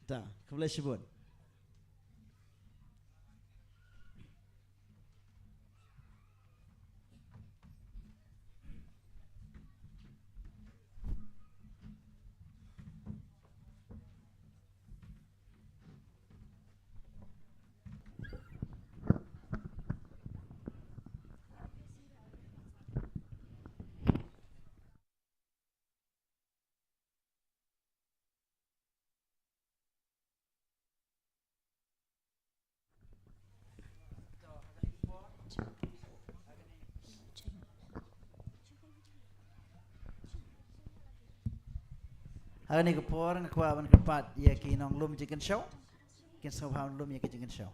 Speaker 4: Ta, boleh sebut. Agani kapor ngakwa ban kepat ya ki nong lum chicken show. Kin so how lum ya ki chicken show.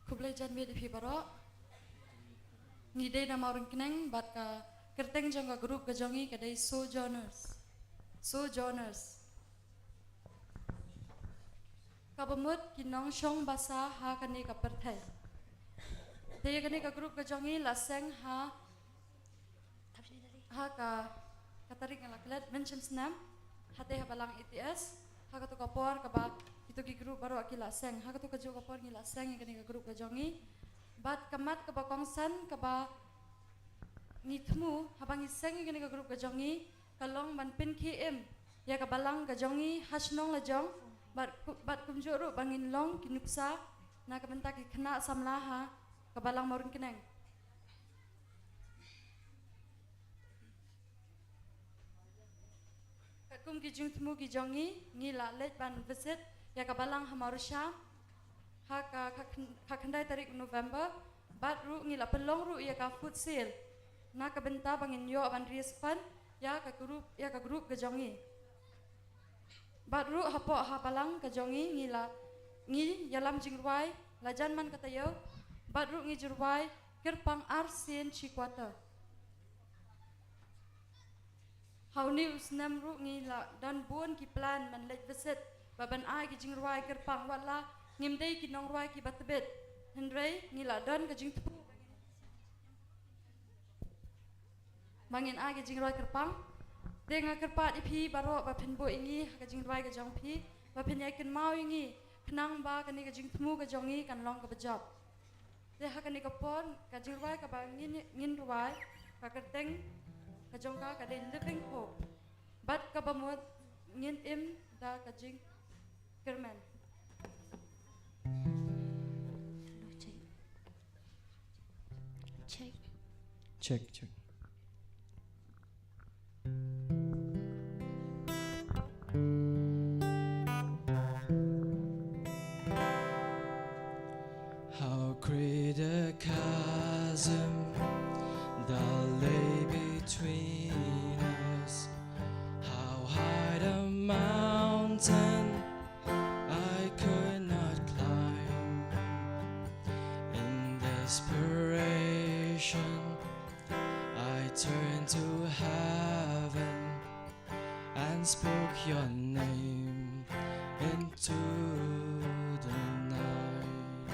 Speaker 8: Kublai jan mi di pibaro. Ngide nama orang keneng bat ka kerteng jangka grup gajongi kadai sojourners. Sojourners. Kabamut kinong shong basa ha kani ka perthai. Daya kani ka grup gajongi laseng ha ka katarik ngalaklet mention snam hate ha balang ETS ha ka to kapor ka ba itu ki grup baru akila seng ha ka to ka jo kapor ngila seng kani ka grup gajongi bat kamat ka ba kongsan ka ba ngithmu habang iseng kani ka grup gajongi kalong man pin km ya ka balang gajongi hasnong lajong bat kumjuru bangin long kinupsa na ka bentak kena samlaha ka balang maurun keneng. Kum ki jung temu ki jongi ngila let ban visit ya ka balang hamarusha ha ka kandai tarik November bat ru ngila pelong ru ya ka food sale na ka benta bangin yo ban respond ya ka grup ke jongi bat ru hapo ha balang ke jongi ngila ngi yalam jingruai lajan man kata yo bat ru ngi jurwai kerpang arsin chikwata How news nam ru ngila dan buon ki plan man let visit baban ai ki jingruai kerpang wala ngimdei ki nongruai ki batbet hendrei ngila dan ka jing tu mangin ai ki jingruai kerpang denga kerpat ipi baro ba phenbo ingi ka jingruai ka jong pi ba phenyai ken mau ingi khnang ba kani ka jing tmu ka jongi kan long ka bajab de ha kani ka pon ka jingruai ka ba ngin ruai ka kerteng kajongka kadai living hope bat kabamut ngin im da kajing kerman
Speaker 6: Check. How great a chasm that lay between us. How high the mountain I could not climb. In desperation I turned to heaven and spoke your name into the night.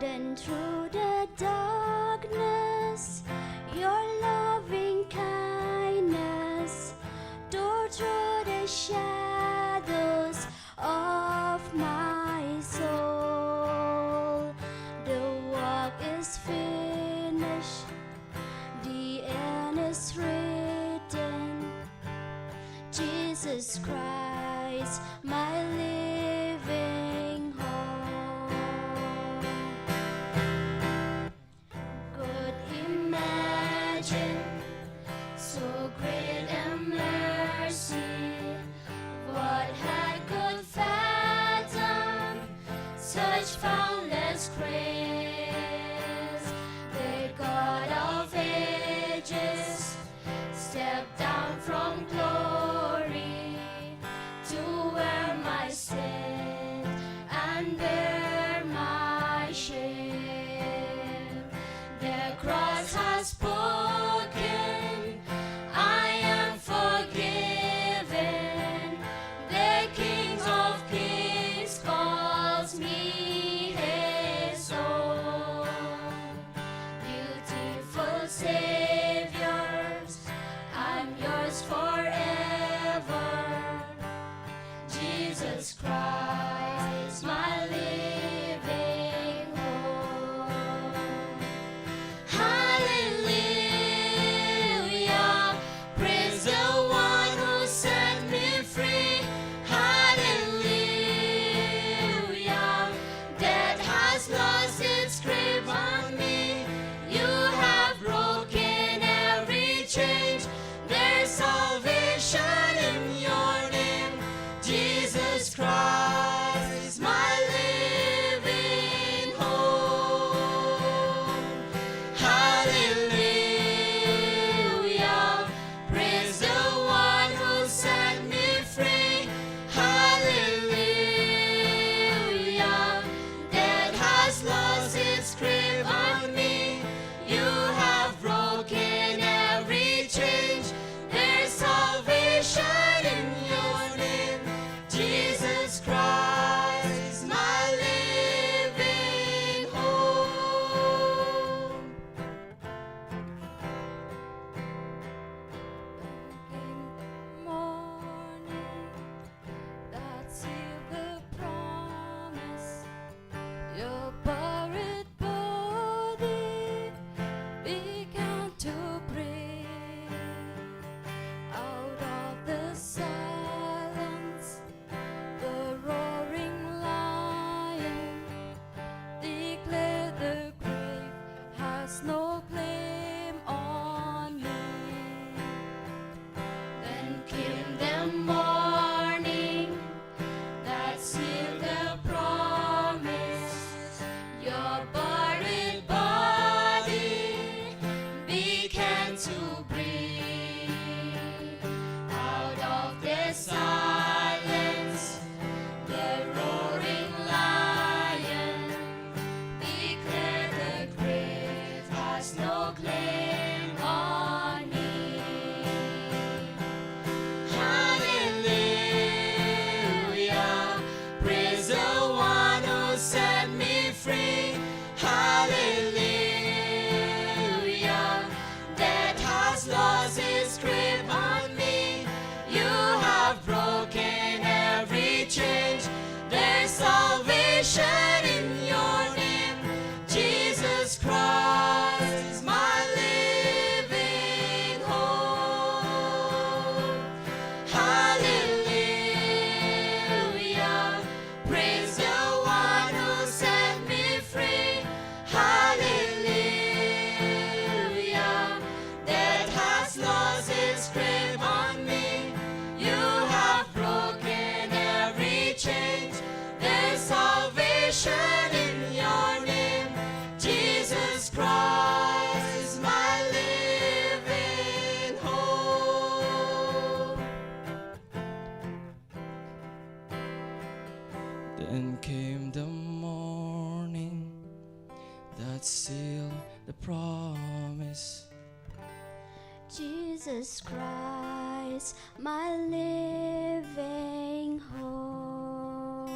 Speaker 3: Then through the darkness, your loving kindness tore through the shadows of my soul. The work is finished, the end is written. Jesus Christ, my living hope. Could imagine so great a mercy. What I could fathom such boundless grace? The God of ages stepped down from glory to wear my sin.
Speaker 6: God seal the promise.
Speaker 3: Jesus Christ, my living hope.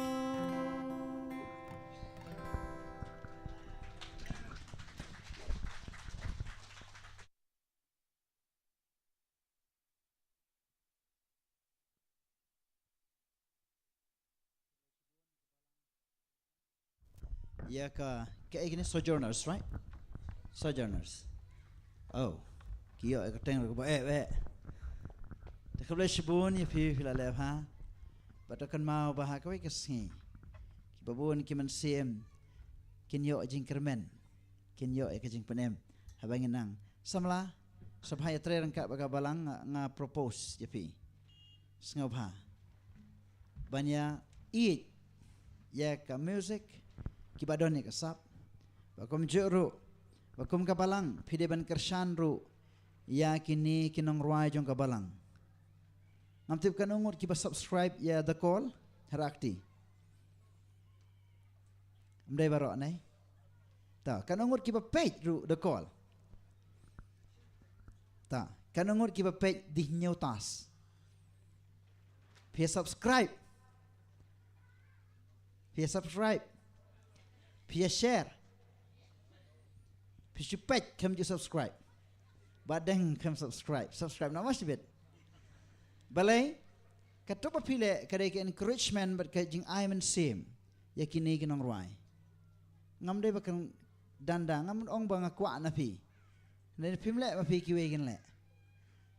Speaker 4: Ya ka ini sojourners, right? Sojourners. Oh, kio ek teng ko ba te kable shibun ye pi la le ha. Batakan mau bah ka we kesni. Ki babun ki man sim kin yo jing kermen. Kin yo ek jing penem. Habangin nang samla sabhaya tre rangka baga balang nga propose ye pi. Sngau ha. Banya eat ya ka music ki badon ni kasap bakom juru bakom kabalang pide ban kershan ru ya kini kinong ruai jong kabalang ngamtip kan ungut ki ba subscribe ya the call harakti amdai barok nai ta kan ungut ki ba page ru the call ta kan ungut ki ba page di nyautas pia subscribe Pia share. Pia page come to subscribe. Badeng come subscribe. Subscribe nama sibet. Balai katopa pile kadai ke encouragement but kajing I am same. Yakini kinong ruai. Ngam dai bakan danda ngam ong bang akwa na pi. Nen pimle ma pi kiwe gin le.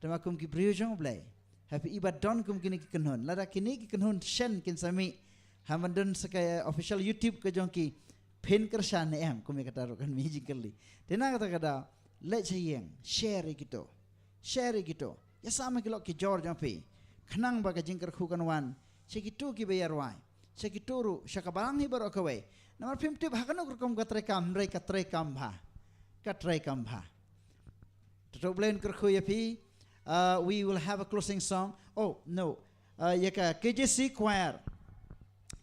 Speaker 4: Tamakum ki briujong blai. Happy ibat don kum kini ki kanhon. Lada kini ki kanhon shen kin sami. Hamandun sekaya official YouTube ke jongki pin kershan em kumi kata rokan magically. Tena kata kata let sayang share gitu ya sama kilo ki jor jampi kenang baga jingkar kukan wan segitu ki bayar wai segitu ru syakabalang hi baru kawai namar pim tip hakano kurkom katrekam bha tutup lain kerku ya pi we will have a closing song. Oh no ya ka KJC choir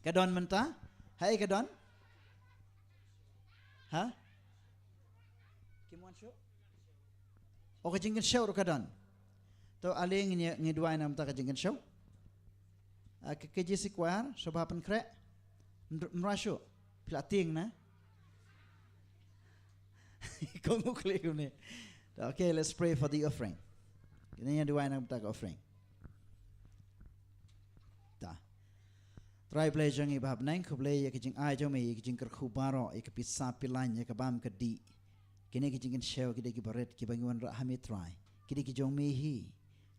Speaker 4: kadon menta hai kadon ha kimwan show o kajingin show ro kadon to aling ngi duai nam ta kajingin show ke KJC choir sobapan kre mrasho plating na komu klik ni. Okay, let's pray for the offering. Ini yang duai nam ta offering ta try play jang i bab nang khuble ya kijing ai jong me kijing ker khubaro ik pisa pilan ya kabam kedi kini kijing show kidi ki baret ki bangun ra hami try kidi ki jong me hi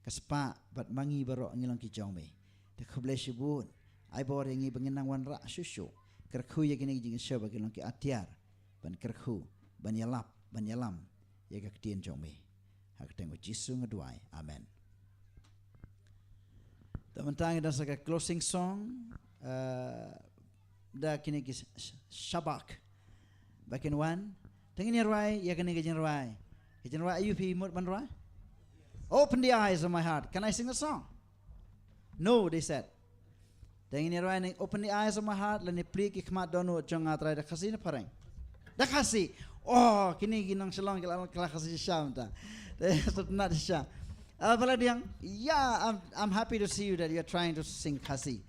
Speaker 4: kaspa bat mangi baro ngilang ki jong me te khuble shibun ai bor ngi bangin nang wan ra shushu ker khu ya kini kijing show ba kilang ki atiar ban ker khu ban yalam ya ka tien jong me hak tengo jisu ngeduai amen. Teman-teman kita saka closing song da kini ki shabak bakin wan tengin rai ya kini gejin rai ayup mut ban rai. Open the eyes of my heart. Can I sing the song? No, they said. Tengin rai ning open the eyes of my heart lani pli ki khmat donu jong atrai da khasi na pareng da khasi. Oh kini ginang selong kala khasi syam ta not syam. Valadiang, yeah, I'm happy to see you that you're trying to sing Khasi.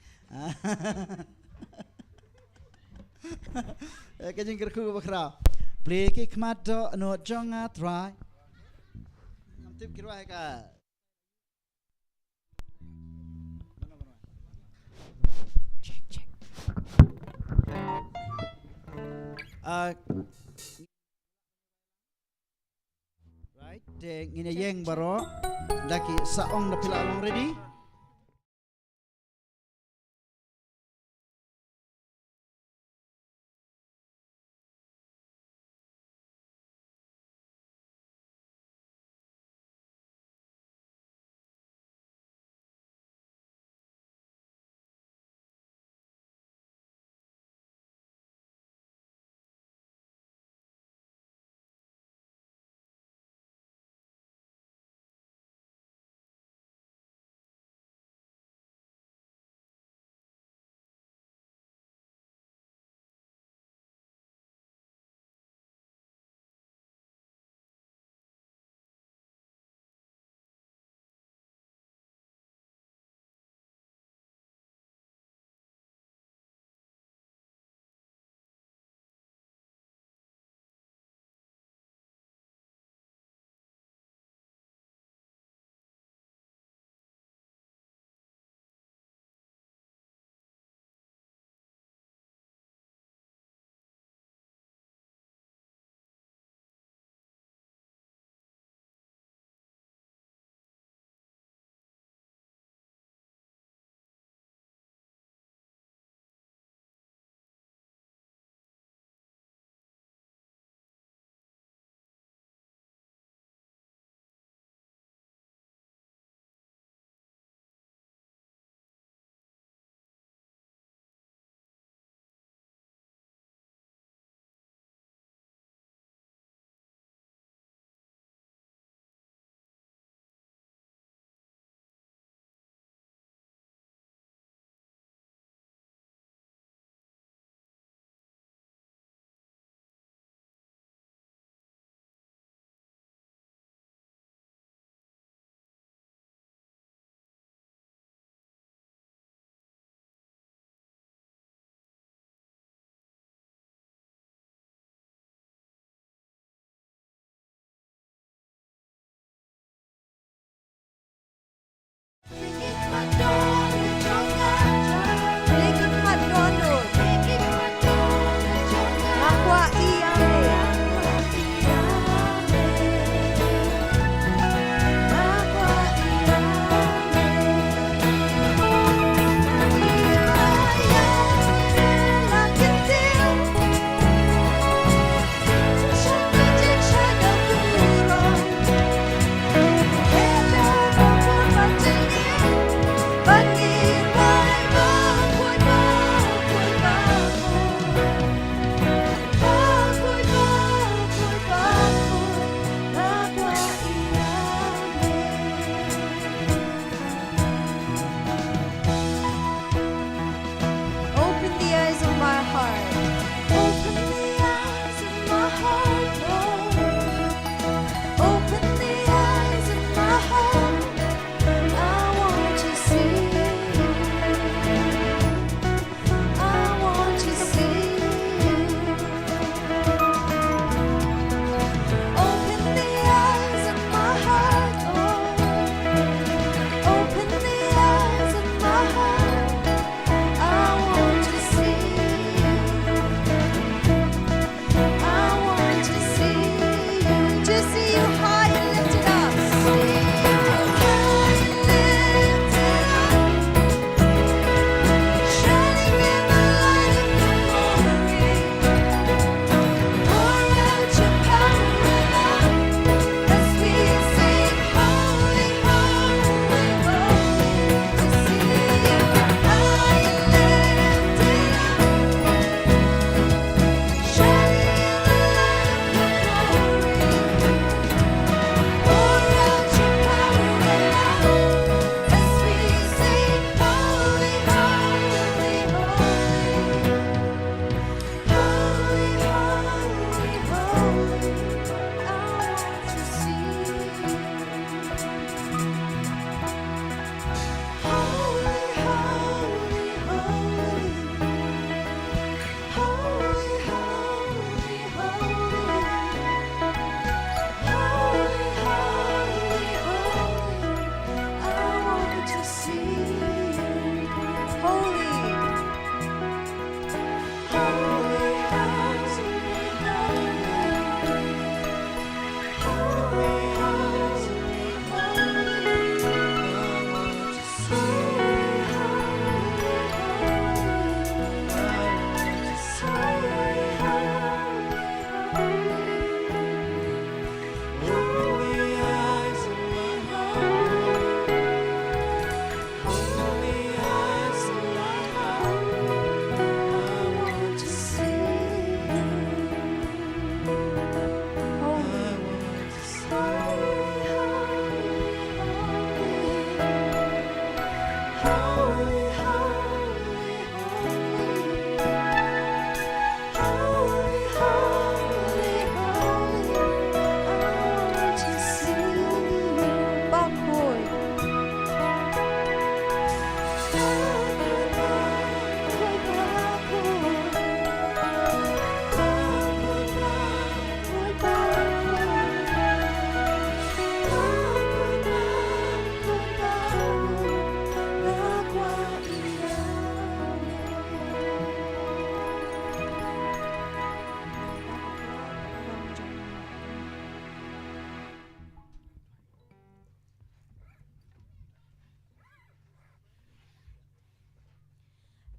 Speaker 4: Kajing kerku bakra. Play kick mato no jonga try. Namtip kirwa ka. Check. Right, ngine yeng baro daki saong na pila along ready.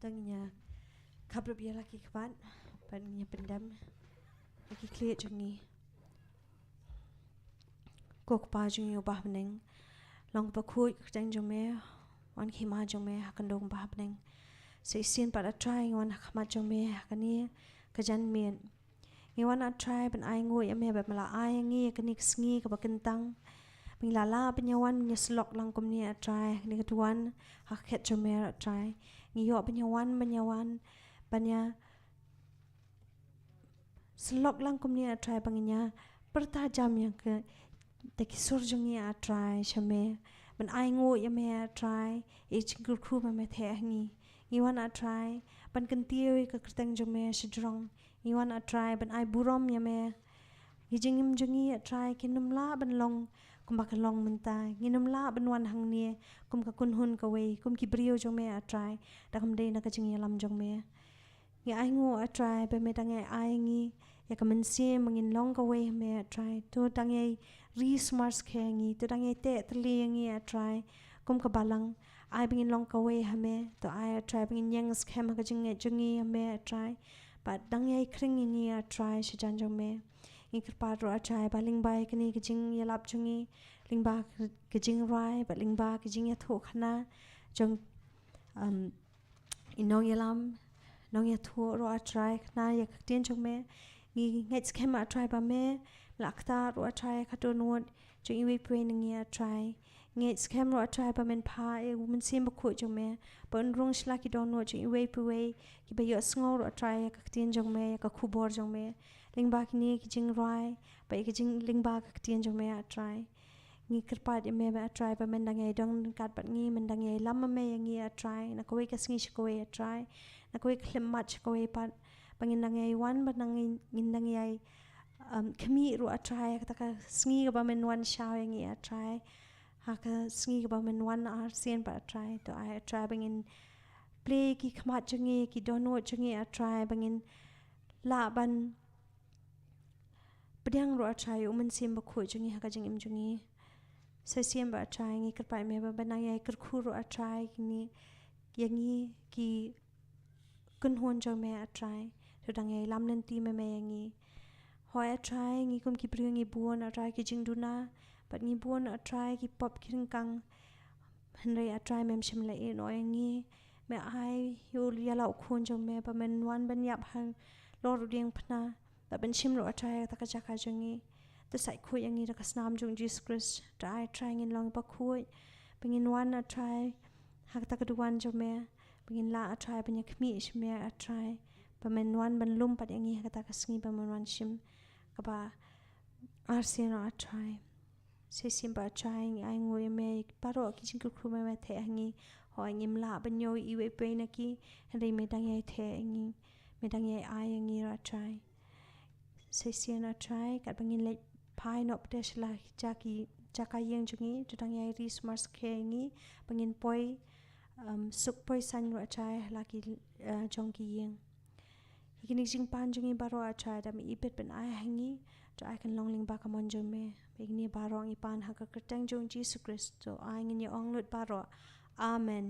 Speaker 2: Dangnya kabel biar lagi kebat, bannya pendam, lagi clear jungi. Kok pa jungi ubah bening, long pakui kerjang jume, wan khima jume akan dong ubah bening. Seisin pada try wan khmat jume akan ni kerjaan mien. Ngiwan at try ben ai ngoi ame bet mala ai ngi akan ni kesengi kebakentang. Minglala penyawan menyeslok langkum ni at try ni ketuan haket jume at try. Ngiyok penyawan banyak selok langkum ni at try banginya pertajam yang ke tekisur jungi at try shame ben ai ngoi ame at try cingkur kru ame the ngi ngiwan at try ban kentioi ke kerteng jume sedrong ngiwan at try ben ai burom yame ngijingim jungi at try kinum la ben long kum bak long menta nginum la ben wan hang ni kum ka kun hun ka wei kum ki brio jume at try da kum dei na ka jingi lam jume ngi ai ngo at try be me dang ai ngi ya ka men se mangin long ka wei me at try to dang ai ri smart ke ngi to dang ai te tli ngi at try kum ka balang ai bingin long ka wei ha me to ai at try bingin yang scam ka jingi me at try but dang ai kring ngi at try shi jan jume ngi kerpa ro at try baling bai kini ka jing ya lap jungi ling ba ka jing rai but ling ba ka jing ya tho khana jong inong ya lam nong ya tho ro at try khana ya ka tien jume ngi ngai scam at try ba me lakta ro at try ka to not jong i we pwe ngi at try ngai scam ro at try ba men pa e woman sim ba khu jume bon rong shla ki don no jong i we pwe ki ba yo sngo ro at try ka tien jume ka khu bor jume ling ba ki ni ki jing rai ba ki jing ling ba ka tien jume at try ngi kerpat me ba at try ba men dang ai dong kat bat ngi men dang ai lam me ngi at try na ko we ka sngi shi ko we at try na ko we khlem match ko we pat bangin dang ai wan ba dang ngin dang ai kami ro at try ka ka sngi ba men wan shaw ngi at try ha ka sngi ba men wan ar sen ba at try to ai at try bangin play ki khmat jungi ki dono jungi at try bangin la ban Pediang ro at try umen sim ba khu jungi ha ka jing im jungi sa sim ba at try ngi kerpai me ba banang ai ker khu ro at try ni yangi ki kun hon jo me at try to dang ai lam nen ti me yangi hoi at try ngi kum ki priu ngi buon at try ki jing duna but ngi buon at try ki pop king kang henry at try mem shim la e no yangi me ai yo ya lau khon jo me ba men wan ban yap han lor ding phna ba ben shim ro at try ta ka jaka jungi the sai khu yangi da kasnam jung Jesus Christ try trying in long ba khu bengin wan at try hak ta ka duan jo me bengin la at try benya khmi shme at try ba men wan ban lum pat yangi hak ta ka sngi ba men wan shim ka ba arsen at try se sim ba trying ai ngoi me paro ki jing khu me the hangi hoi ngim la ban yo I we pe na ki hei me dang ai the ngi me dang ai ngi ra try se sim at try kat bengin le pai no pte shla jaka yeng jungi to dang ai ri smart ke ngi bengin poi suk poi san ro try la ki jong ki yeng ikini jing pan jungi baro a try da mi ipet ben ai hangi to I kan longling ba kamon jume begni baro ngi pan ha ka kertang jong Jesus Christ to ai ngi ong lut baro amen